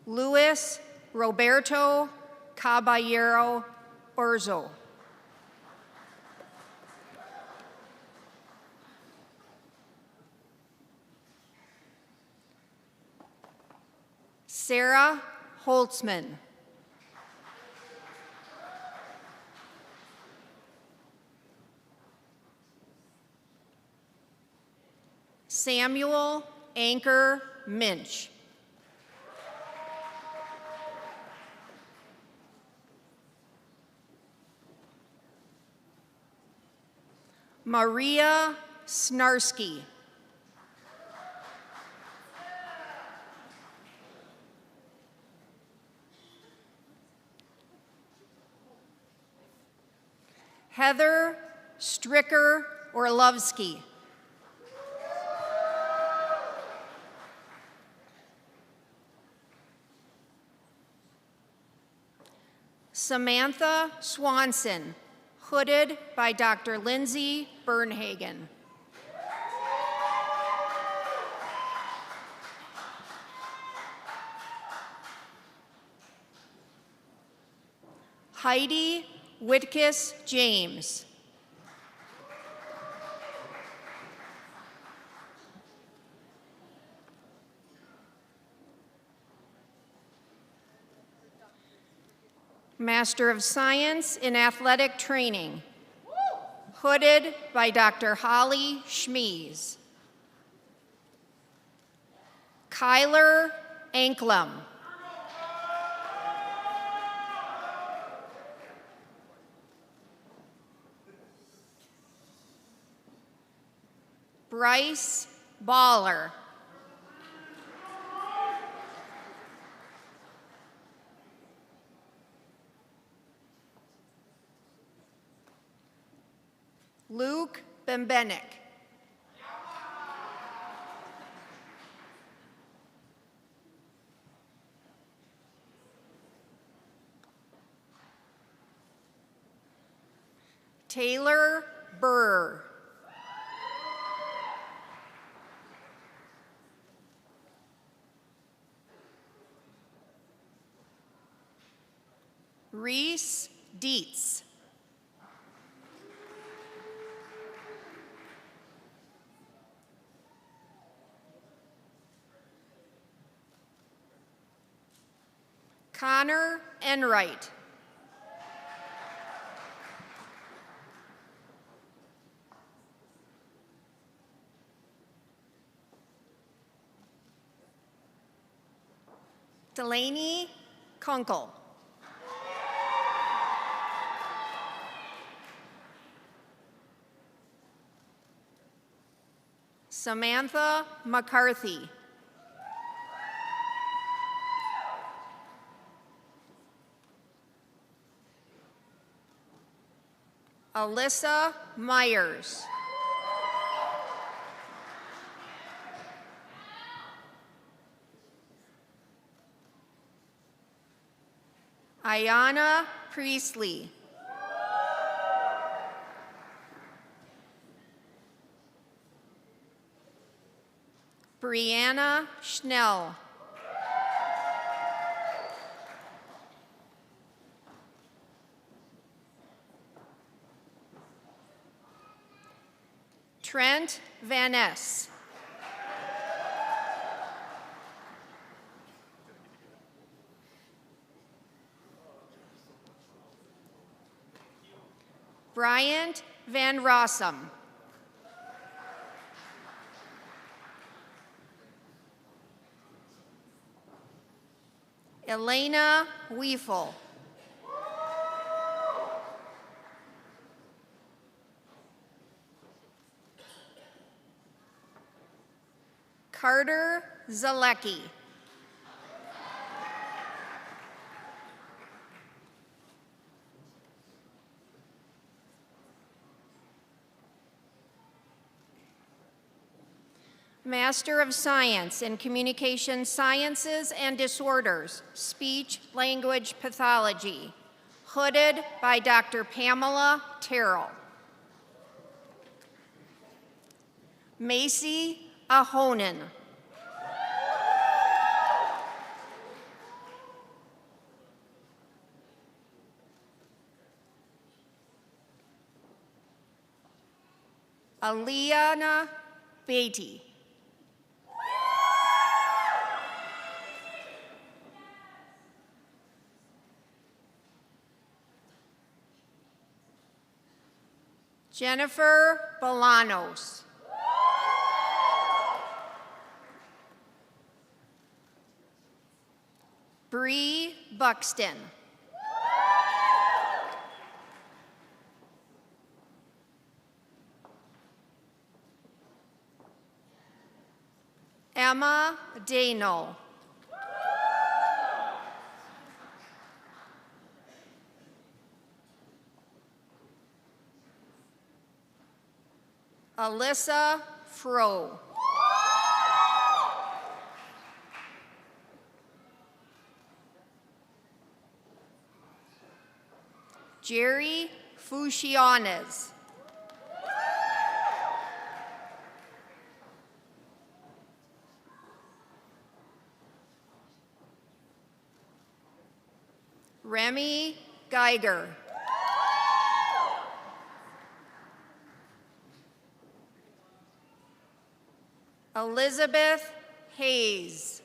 Luis Roberto Caballero Orzo. Sarah Holtzman. Samuel Anchor Minch. Maria Snarsky. Heather Stricker Orlovsky. Samantha Swanson, hooded by Dr. Lindsay Bernhagen. Heidi Whitkiss James. Master of Science in Athletic Training, hooded by Dr. Holly Schmies. Kyler Anklem. Bryce Baller. Luke Bembenek. Taylor Burr. Reese Dietz. Connor Enright. Delaney Kunkel. Samantha McCarthy. Alyssa Myers. Ayana Priestley. Brianna Schnell. Trent Van Ness. Bryant Van Rossum. Elena Weefel. Carter Zalecki. Master of Science in Communication Sciences and Disorders, Speech Language Pathology, hooded by Dr. Pamela Terrell. Macy Ahonen. Aliana Beatty. Jennifer Bolanos. Bree Buxton. Emma Dano. Alyssa Froh. Jerry Fusiones. Remy Geiger. Elizabeth Hayes.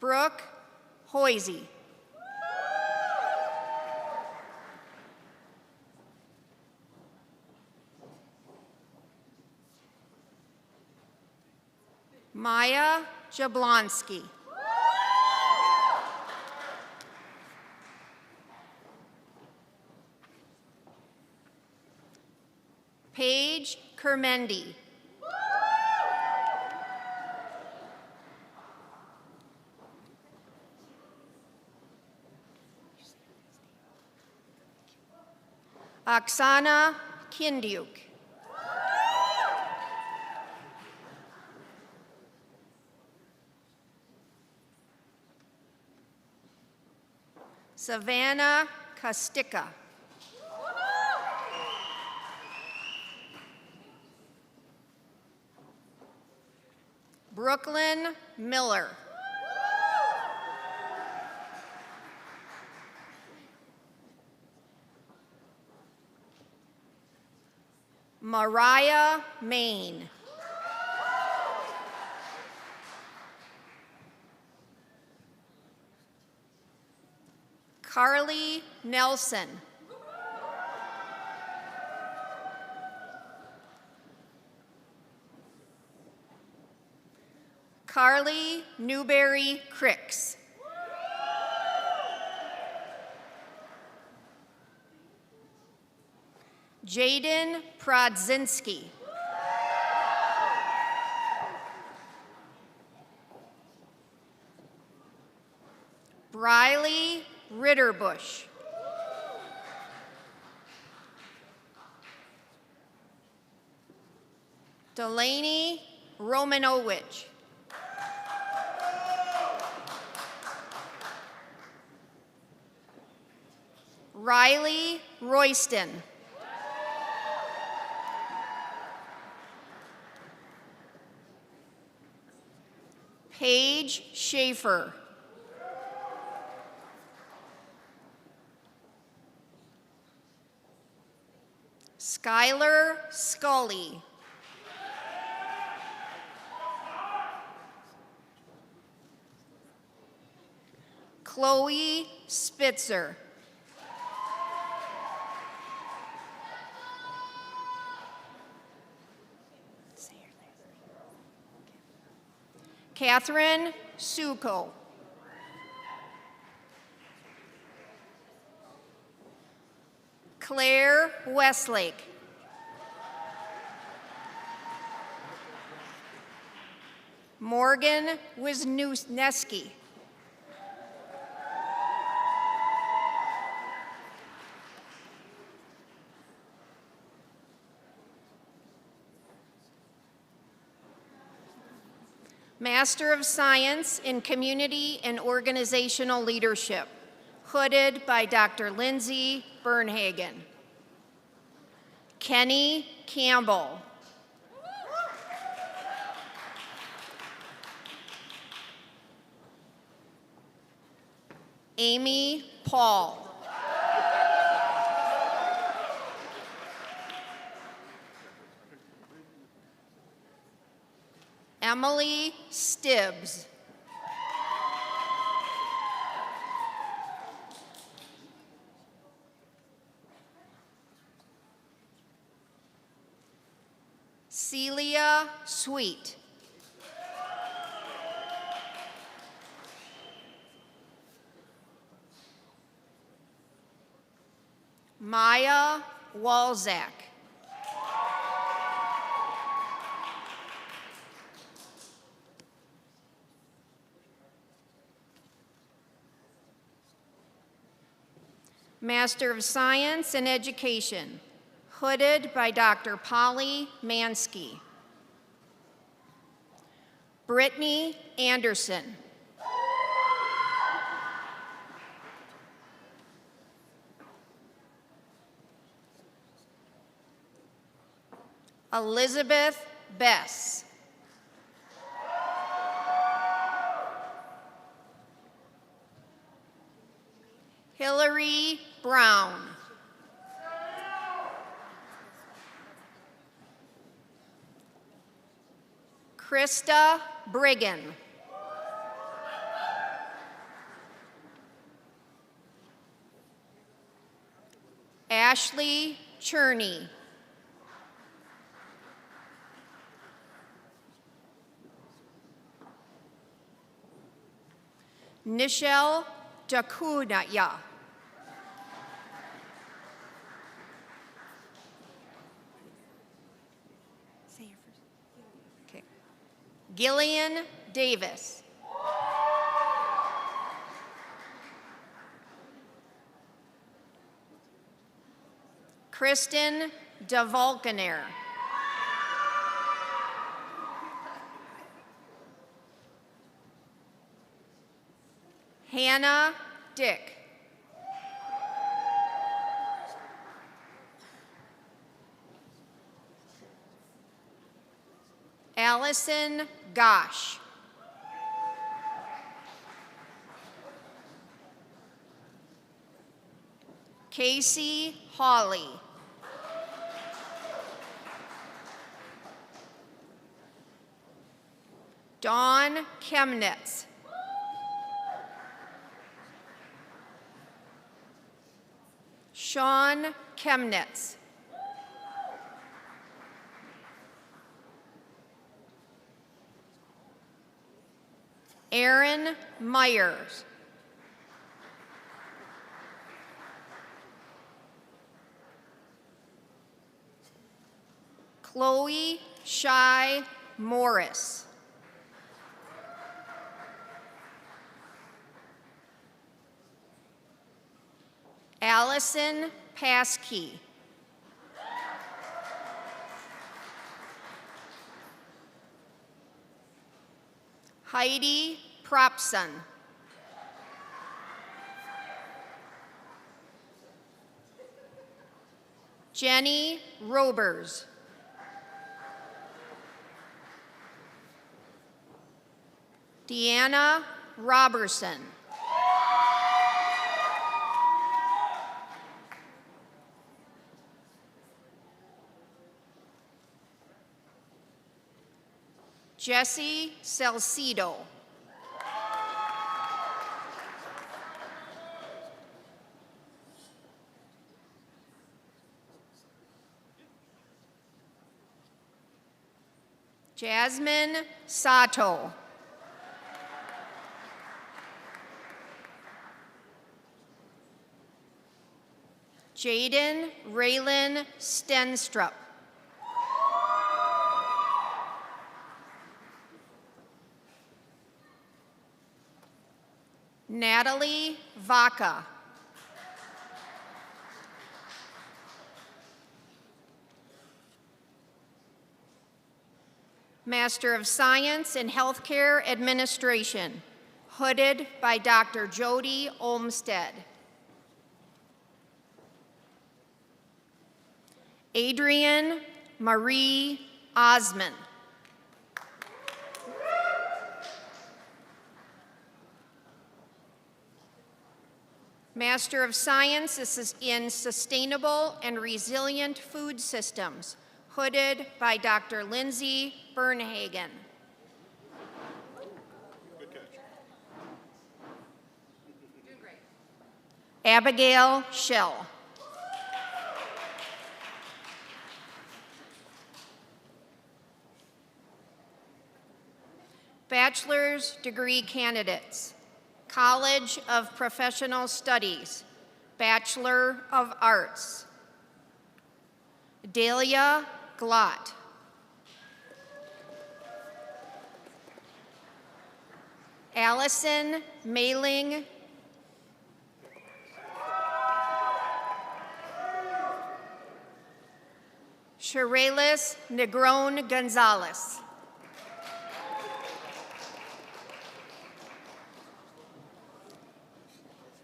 Brooke Hoisey. Maya Jablonski. Paige Kermendi. Oksana Kindyuk. Savannah Kosticka. Brooklyn Miller. Mariah Main. Carly Nelson. Carly Newberry Cricks. Jaden Prodzinski. Briley Ritterbush. Delaney Romanowicz. Riley Royston. Paige Schaefer. Skylar Scully. Chloe Spitzer. Catherine Suko. Claire Westlake. Morgan Wisniewski. Master of Science in Community and Organizational Leadership, hooded by Dr. Lindsay Bernhagen. Kenny Campbell. Amy Paul. Emily Stibbs. Celia Sweet. Maya Walzak. Master of Science in Education, hooded by Dr. Polly Mansky. Brittany Anderson. Elizabeth Bess. Hillary Brown. Krista Brigham. Ashley Cherney. Nichelle Jacunaya. Okay. Gillian Davis. Kristen DeVolkenair. Hannah Dick. Allison Gosh. Casey Hawley. Dawn Chemnitz. Sean Chemnitz. Aaron Myers. Chloe Shy Morris. Allison Paskey. Heidi Propson. Jenny Robers. Deanna Robertson. Jesse Salcido. Jasmine Sato. Jaden Raylan Stenstrup. Natalie Vaca. Master of Science in Healthcare Administration, hooded by Dr. Jody Olmstead. Adrienne Marie Osman. Master of Science in Sustainable and Resilient Food Systems, hooded by Dr. Lindsay Bernhagen. Good catch. Doing great. Abigail Schell. Bachelor's degree candidates, College of Professional Studies, Bachelor of Arts. Delia Glott. Allison Mailing. Sherelis Negron Gonzalez.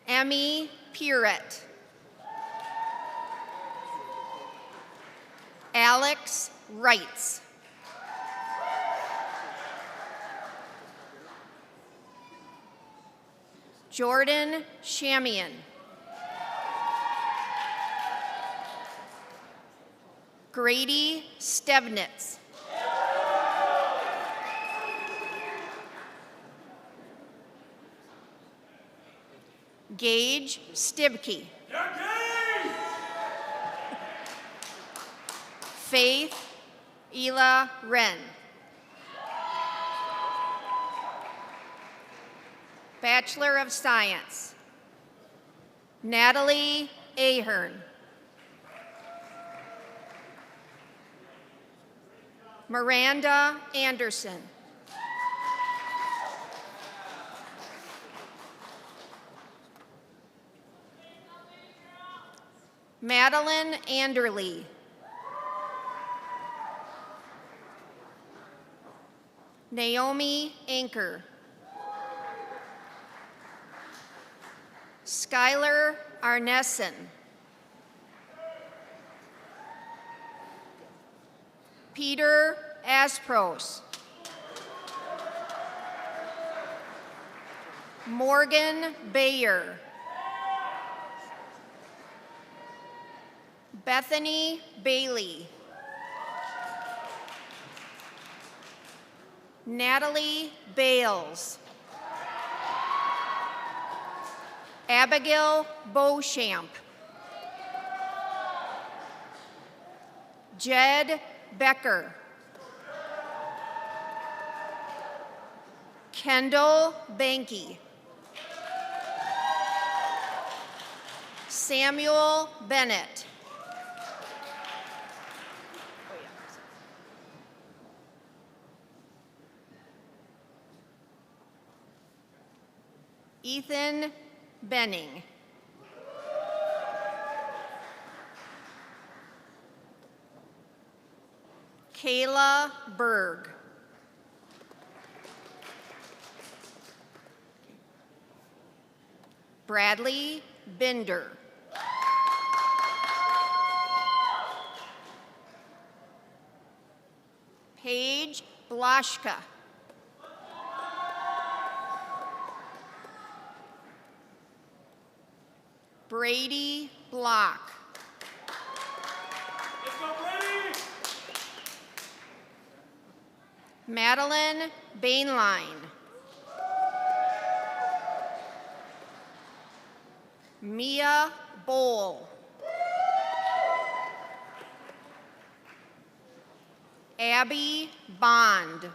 Emmy Pierrett. Alex Wrights. Jordan Shamian. Grady Stebnitz. Gage Stibke. Faith Ela Wren. Bachelor of Science, Natalie Ahern. Miranda Anderson. Madeline Anderly. Naomi Anker. Skylar Arneson. Peter Aspros. Morgan Bayer. Bethany Bailey. Natalie Bales. Abigail Beauchamp. Jed Becker. Kendall Banky. Samuel Bennett. Ethan Benning. Kayla Berg. Bradley Binder. Paige Blaschka. Brady Block. Madeline Bainline. Mia Bowl. Abby Bond.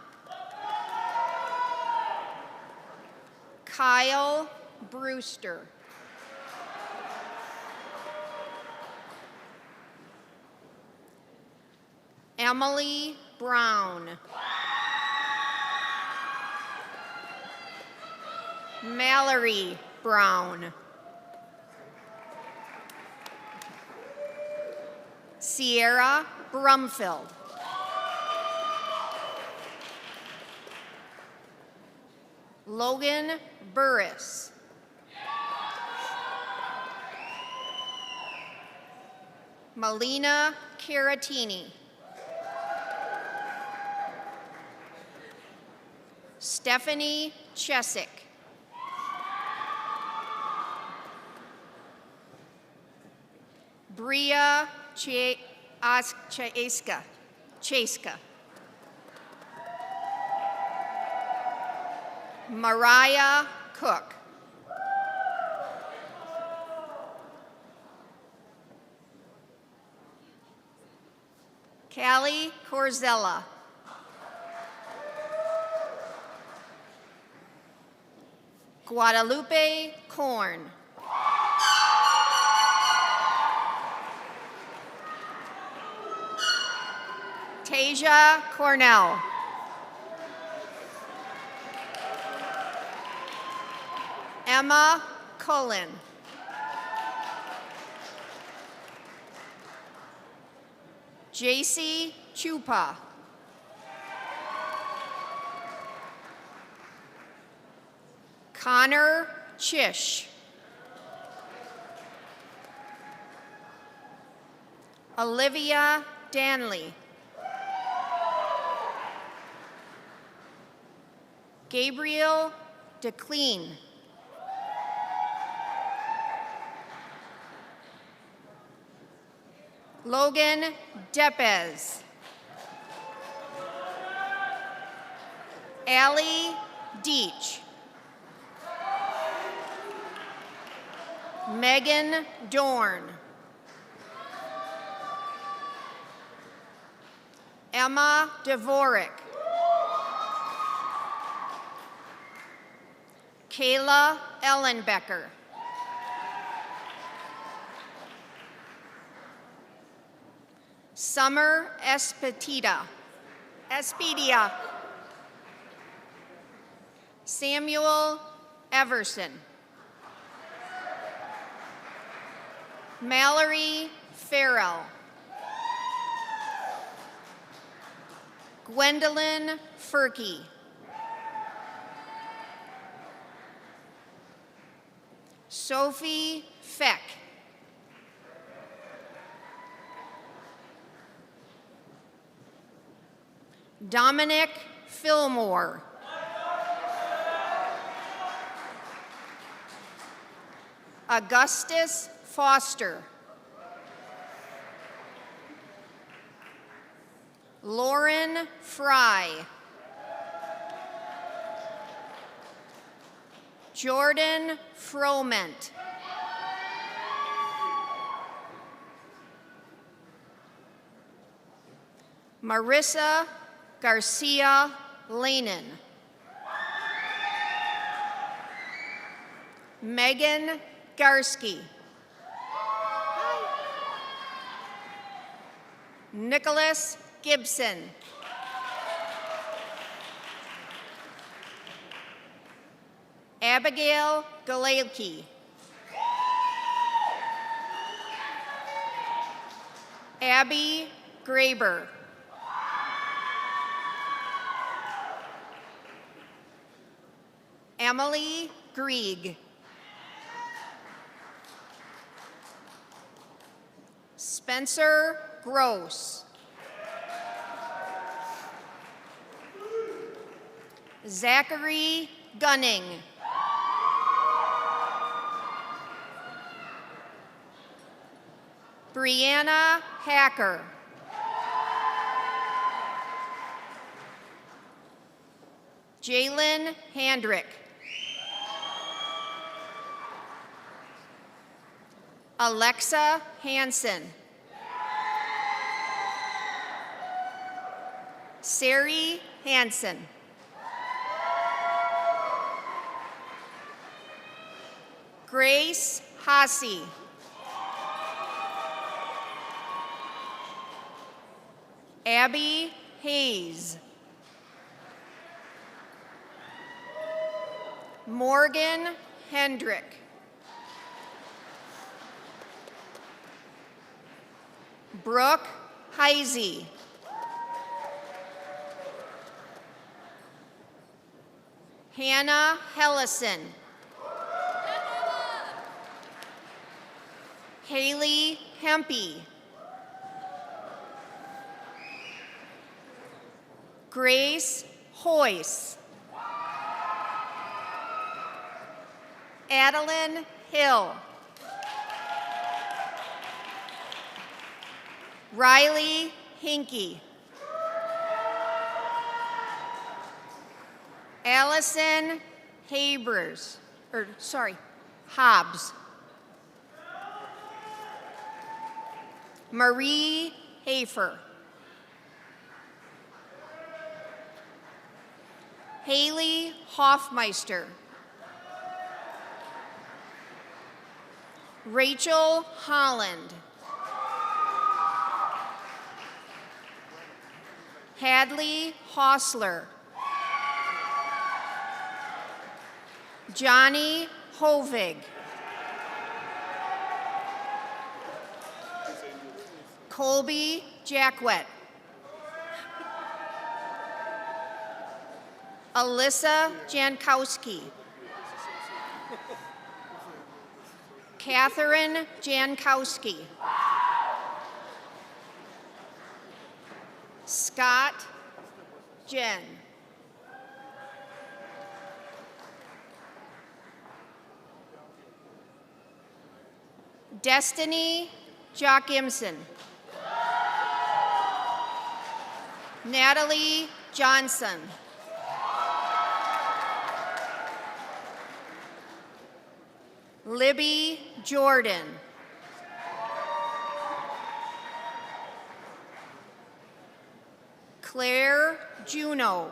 Kyle Brewster. Emily Brown. Mallory Brown. Sierra Brumfield. Logan Burris. Melina Caratini. Stephanie Chesick. Bria Chaska. Mariah Cook. Callie Corzella. Guadalupe Korn. Tasia Cornell. Emma Cullen. JC Chupa. Connor Chish. Olivia Danley. Gabriel DeClean. Logan Depez. Allie Deach. Megan Dorn. Emma Dvorak. Kayla Ellenbecker. Summer Espedia. Samuel Everson. Mallory Farrell. Gwendolyn Furkey. Sophie Feck. Dominic Fillmore. Augustus Foster. Lauren Fry. Jordan Froment. Marissa Garcia Lanin. Megan Garsky. Nicholas Gibson. Abigail Galalki. Abby Graber. Emily Grieg. Spencer Gross. Zachary Gunning. Brianna Hacker. Jalen Handrick. Alexa Hansen. Sari Hansen. Grace Hasse. Abby Hayes. Morgan Hendrick. Brooke Heisey. Hannah Hellison. Haley Hempy. Grace Hoyce. Adeline Hill. Riley Hinky. Allison Hobbs. Marie Hafer. Haley Hoffmeister. Rachel Holland. Hadley Hostler. Johnny Hovig. Colby Jackwet. Alyssa Jankowski. Catherine Jankowski. Scott Jen. Destiny Jockimson. Natalie Johnson. Libby Jordan. Claire Juno.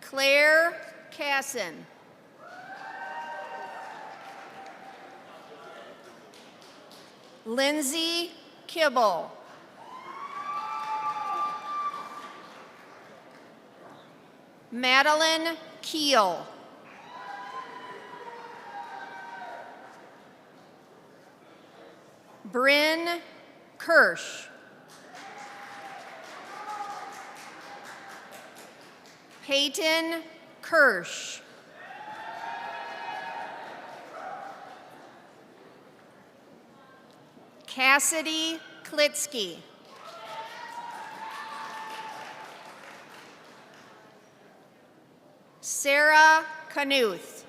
Claire Casson. Lindsay Kibble. Madeline Keel. Bryn Kirsch. Peyton Kirsch. Cassidy Klitsky. Sarah Knuth.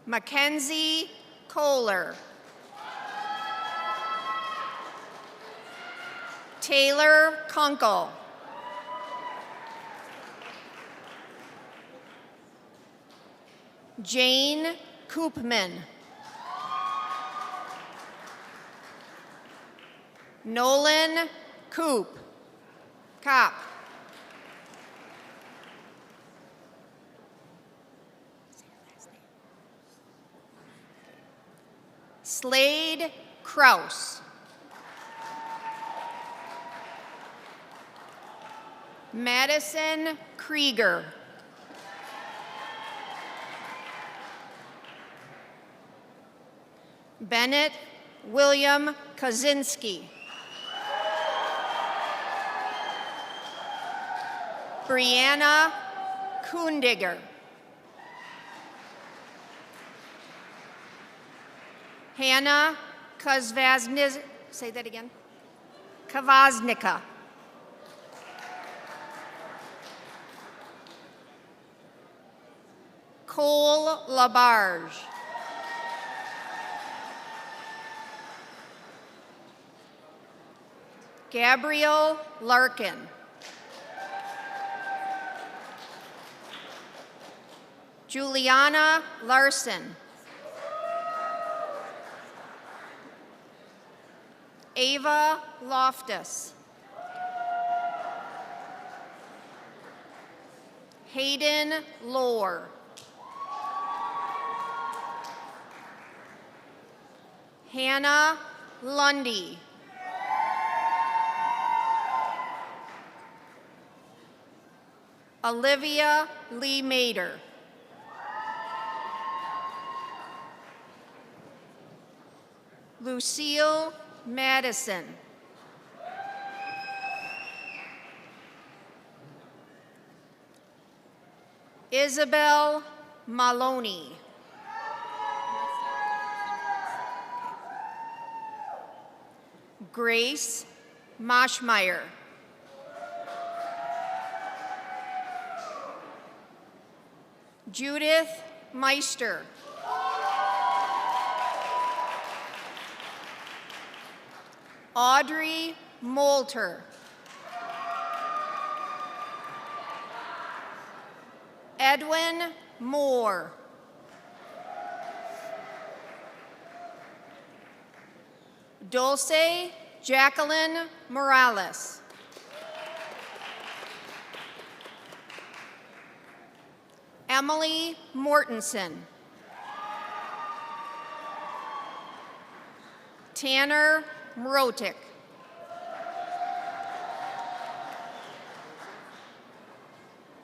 Mackenzie Kohler. Taylor Kunkel. Jane Koopman. Nolan Koop. Cop. Slade Kraus. Madison Krieger. Bennett William Kaczynski. Brianna Kundiger. Hannah Kavaznika. Say that again. Kavaznika. Cole Labarge. Gabrielle Larkin. Juliana Larson. Ava Loftus. Hayden Lohr. Hannah Lundy. Olivia Lee Mader. Lucille Madison. Isabel Maloney. Grace Moschmeyer. Judith Meister. Audrey Moulter. Edwin Moore. Dulce Jacqueline Morales. Emily Mortensen. Tanner Mrotik.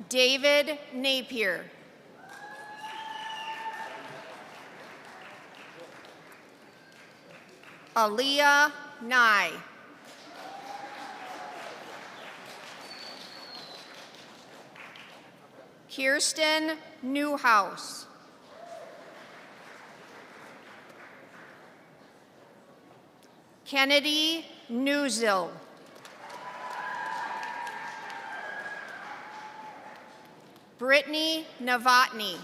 David Napier. Aaliyah Nye. Kirsten Newhouse. Kennedy Newsill. Brittany Novotny.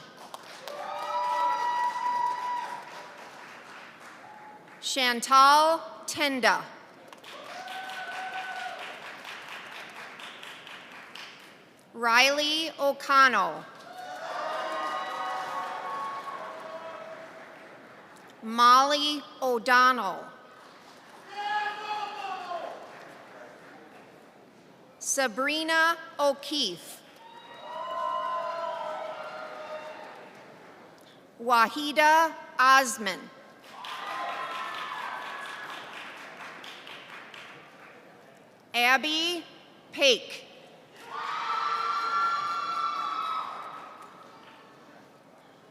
Chantal Tenda. Riley O'Connell. Molly O'Donnell. Sabrina O'Keefe. Wahida Osman. Abby Paik.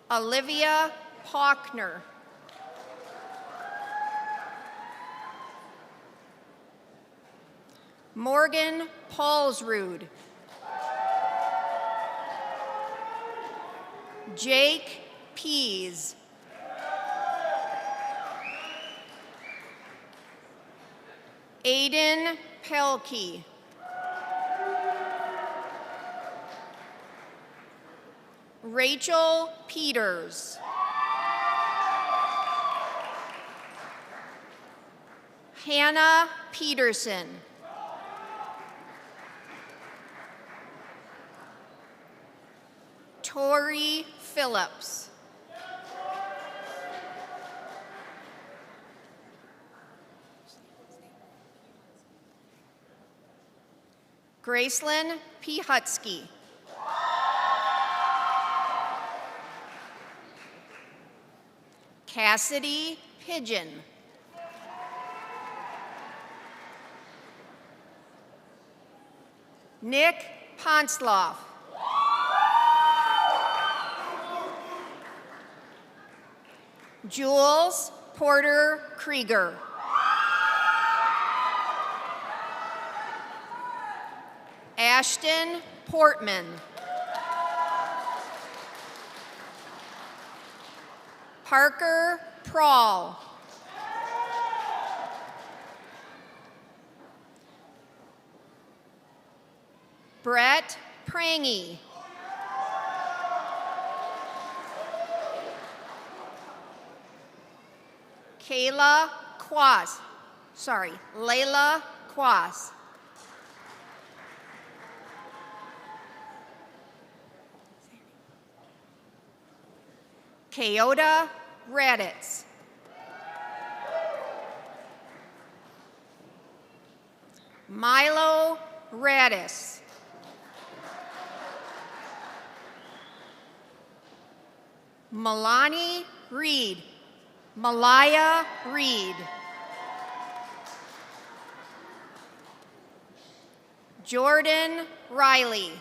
Olivia Faulkner. Morgan Paulsrud. Jake Pease. Aiden Pelkey. Rachel Peters. Hannah Peterson. Tori Phillips. Gracelyn P. Hutsky. Cassidy Pigeon. Nick Ponsloff. Jules Porter Krieger. Ashton Portman. Parker Prawl. Brett Prangy. Layla Quas. Kyoda Raditz. Milo Radis. Milani Reed. Malaya Reed. Jordan Riley.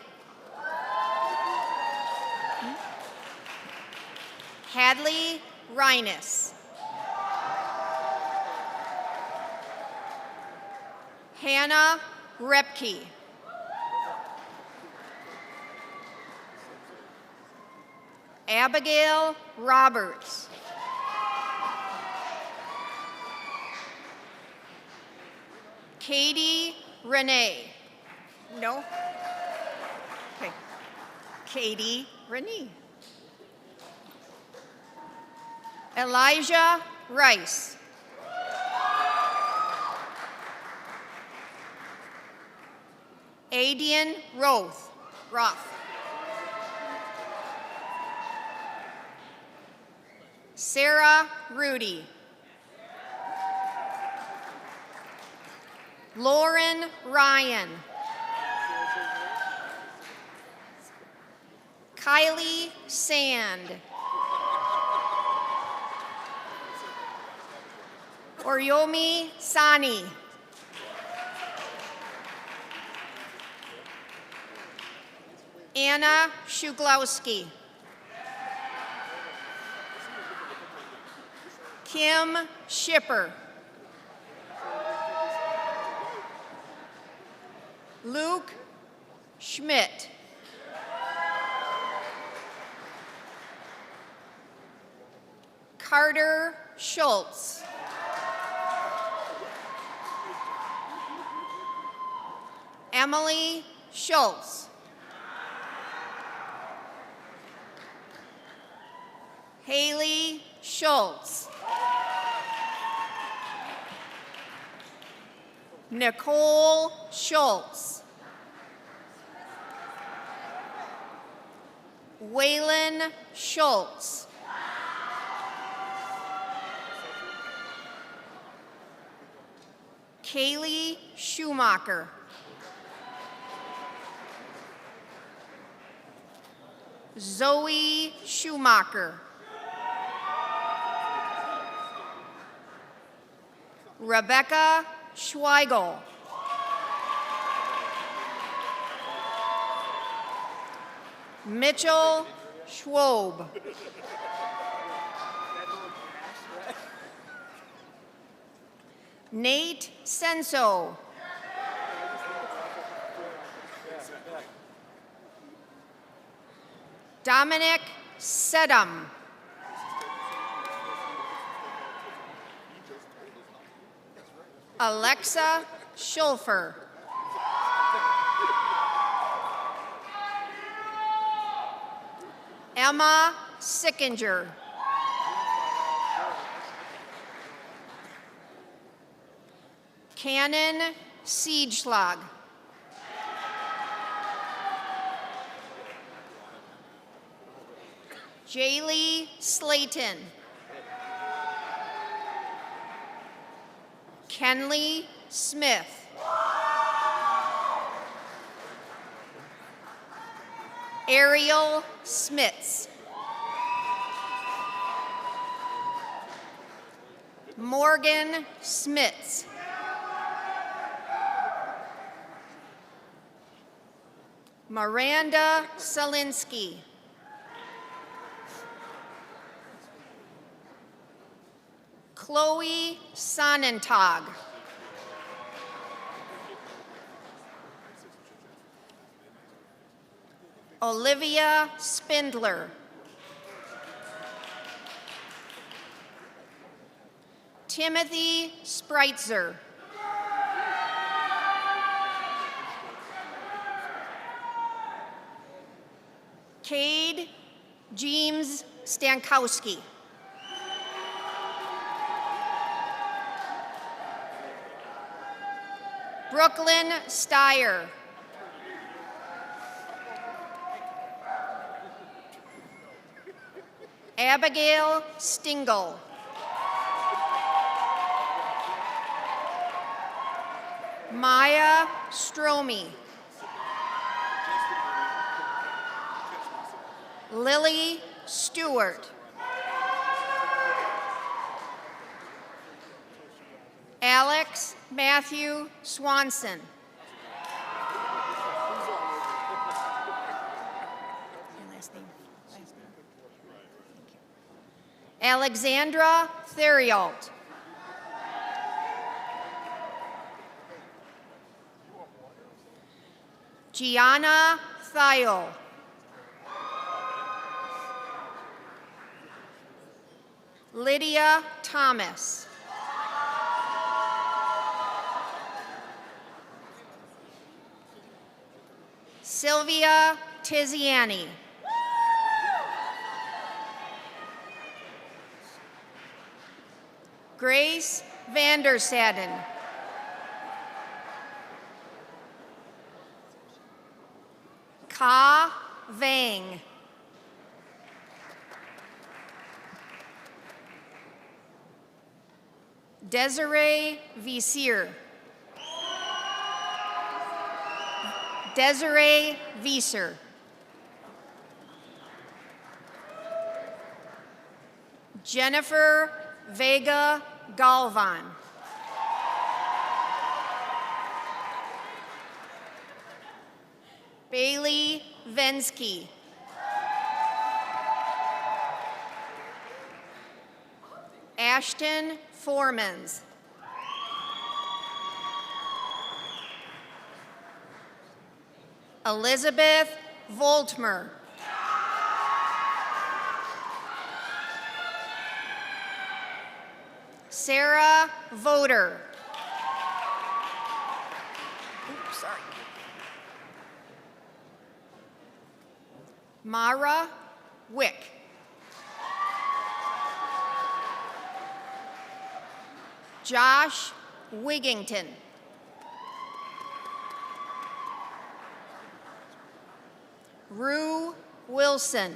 Hadley Rhinus. Hannah Repke. Abigail Roberts. Katie Renee. No? Okay. Katie Renee. Elijah Rice. Adian Roth. Sarah Rudy. Lauren Ryan. Kylie Sand. Oryomi Sani. Anna Shuglowski. Kim Shipper. Luke Schmidt. Carter Schultz. Emily Schultz. Haley Schultz. Nicole Schultz. Waylon Schultz. Kaylee Schumacher. Zoe Schumacher. Rebecca Schweigel. Mitchell Schwob. Nate Senso. Dominic Sedum. Alexa Schulfer. Emma Sickinger. Cannon Siegeschlag. Jaylee Slayton. Kenley Smith. Ariel Smits. Morgan Smits. Miranda Selinsky. Chloe Sonnentag. Olivia Spindler. Timothy Spreitzer. Cade James Stankowski. Brooklyn Steyer. Abigail Stingle. Maya Stromey. Lily Stewart. Alex Matthew Swanson. Alexandra Theriault. Gianna Thiel. Lydia Thomas. Sylvia Tiziani. Grace Vandersaden. Ka Vang. Desiree Visir. Desiree Visser. Jennifer Vega Galvan. Bailey Vensky. Ashton Formans. Elizabeth Voltmer. Sarah Voter. Oops, sorry. Mara Wick. Josh Wigington. Rue Wilson.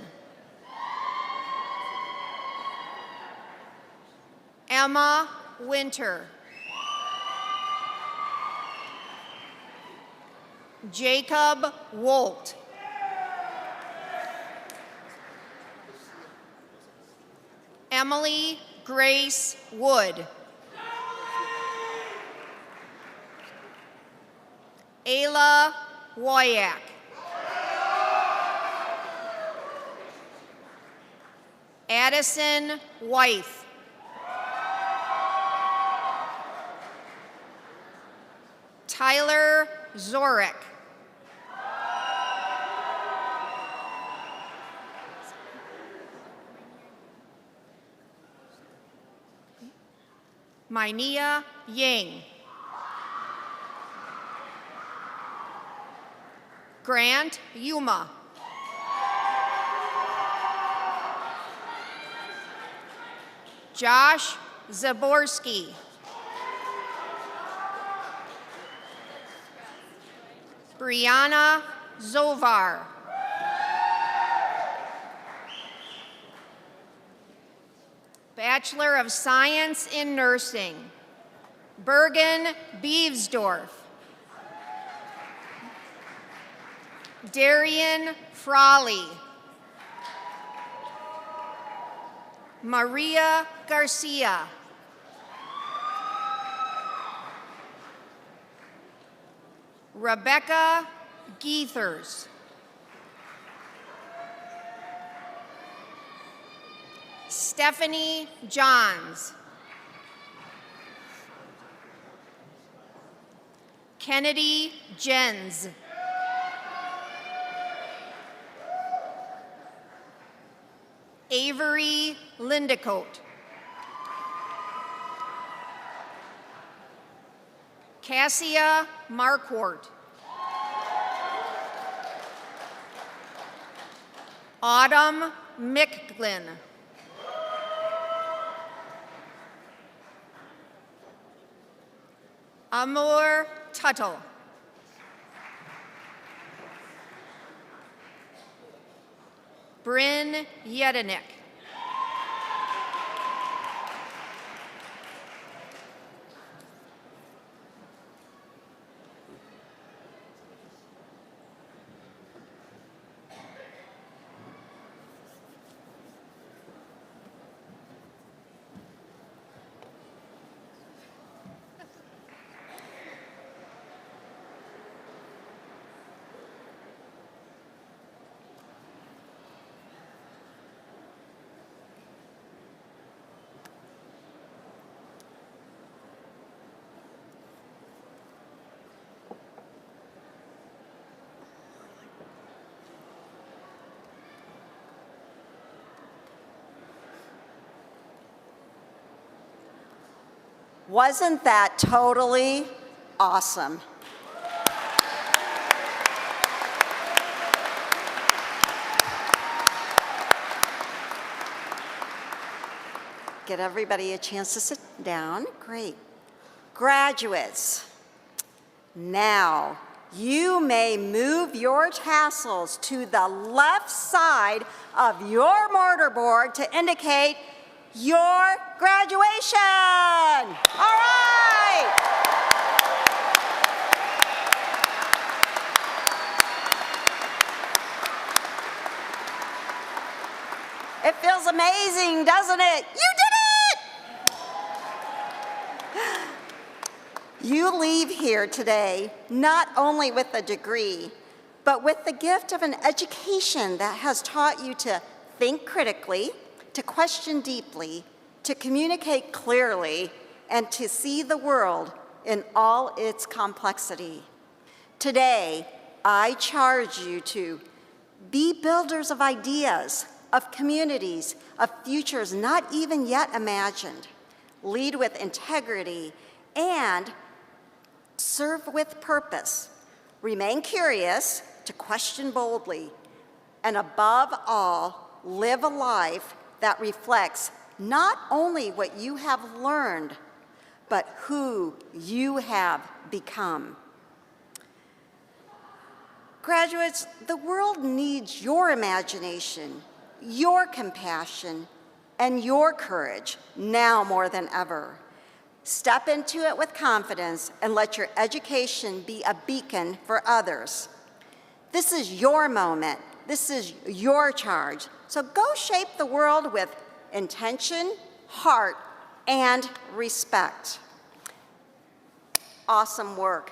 Emma Winter. Jacob Wolt. Emily Grace Wood. Ayla Woyak. Addison Wythe. Tyler Zorek. Mainia Yang. Grant Yuma. Josh Zaborski. Brianna Zovar. Bachelor of Science in Nursing, Bergen Beevsdorf. Darian Frawley. Maria Garcia. Rebecca Geethers. Stephanie Johns. Kennedy Jens. Avery Lindecote. Cassia Marquardt. Autumn Micklin. Amor Tuttle. Bryn Yedinek. Wasn't that totally awesome? Get everybody a chance to sit down. Great. Graduates, now you may move your tassels to the left side of your mortarboard to indicate your graduation. All right. It feels amazing, doesn't it? You did it! You leave here today not only with a degree, but with the gift of an education that has taught you to think critically, to question deeply, to communicate clearly, and to see the world in all its complexity. Today, I charge you to be builders of ideas, of communities, of futures not even yet imagined. Lead with integrity and serve with purpose. Remain curious, to question boldly, and above all, live a life that reflects not only what you have learned, but who you have become. Graduates, the world needs your imagination, your compassion, and your courage now more than ever. Step into it with confidence and let your education be a beacon for others. This is your moment. This is your charge. So go shape the world with intention, heart, and respect. Awesome work.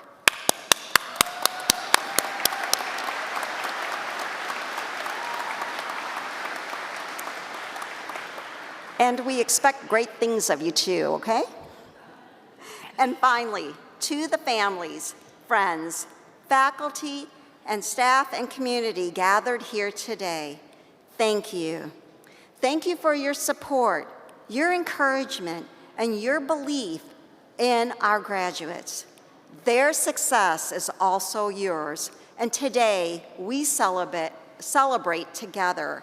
And we expect great things of you too, okay? And finally, to the families, friends, faculty, and staff and community gathered here today, thank you. Thank you for your support, your encouragement, and your belief in our graduates. Their success is also yours, and today we celebrate together.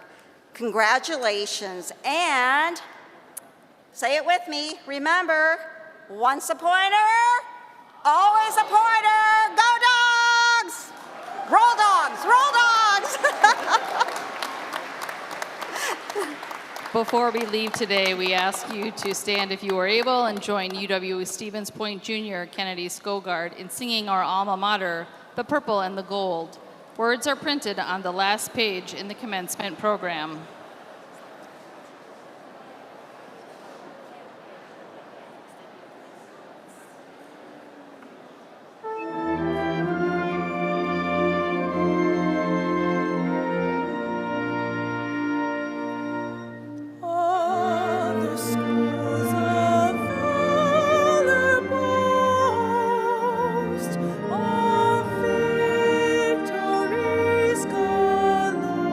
Congratulations, and say it with me, remember, once a pointer, always a pointer. Go dogs! Roll dogs, roll dogs! Before we leave today, we ask you to stand if you are able and join UW Stevens Point Jr. Kennedy Skogard in singing our alma mater, The Purple and the Gold. Words are printed on the last page in the commencement program. Victories galore.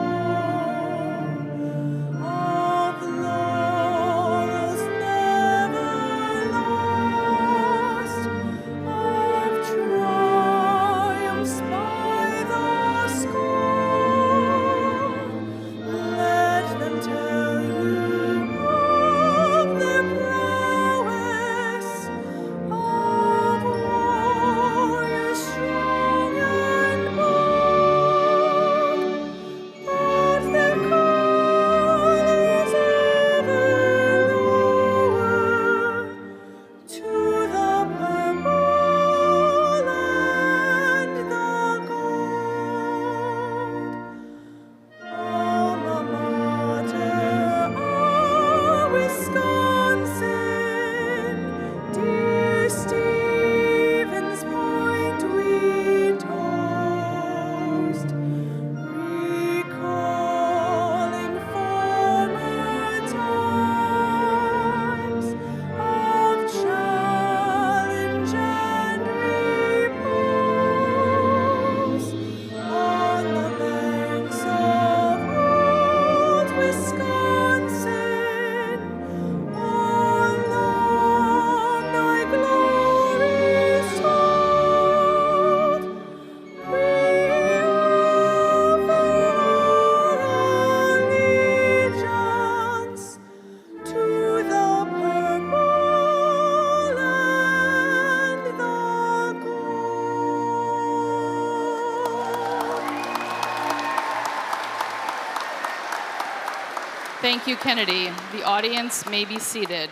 Thank you, Kennedy. The audience may be seated.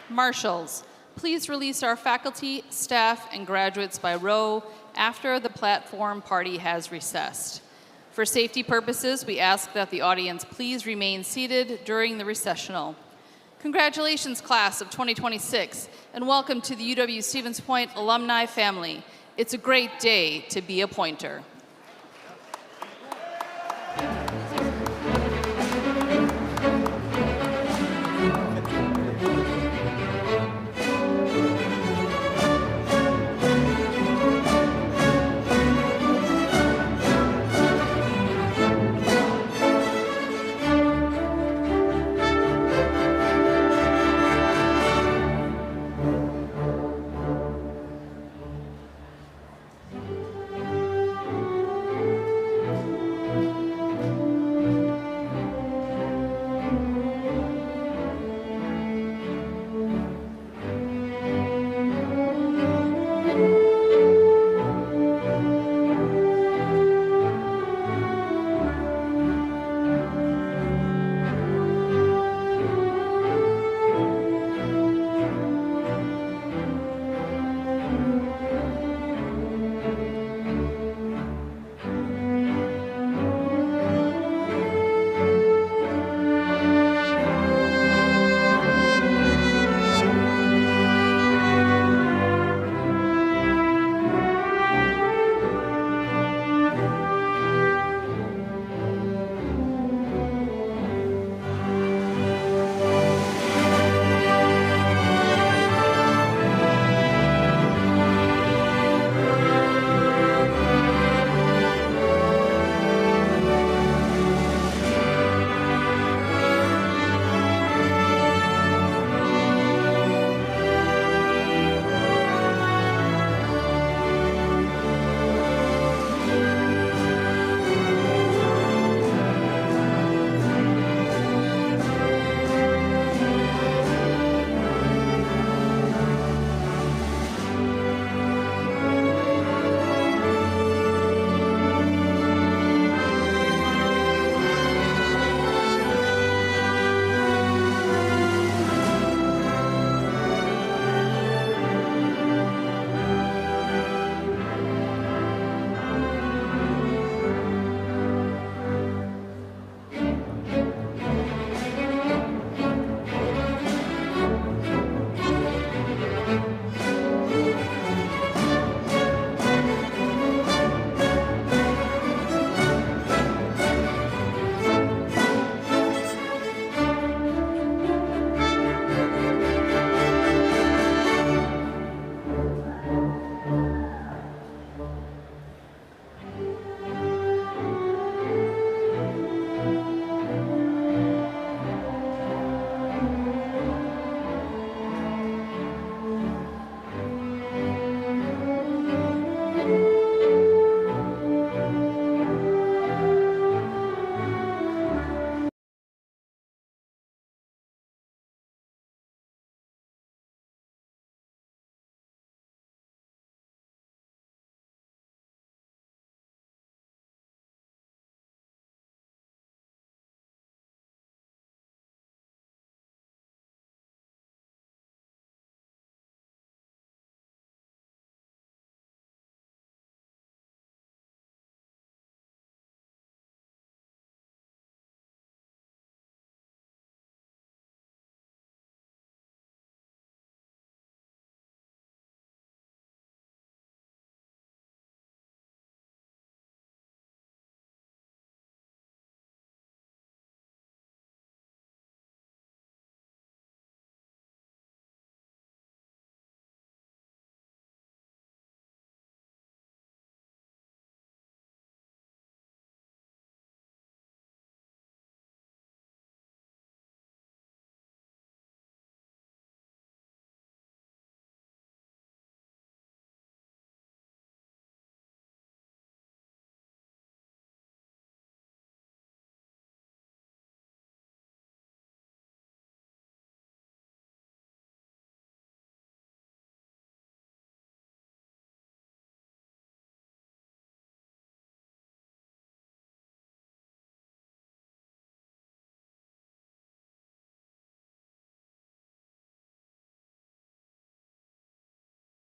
Marshals, please release our faculty, staff, and graduates by row after the platform party has recessed. For safety purposes, we ask that the audience please remain seated during the recessional. Congratulations, class of 2026, and welcome to the UW-Stevens Point alumni family. It's a great day to be a Pointer.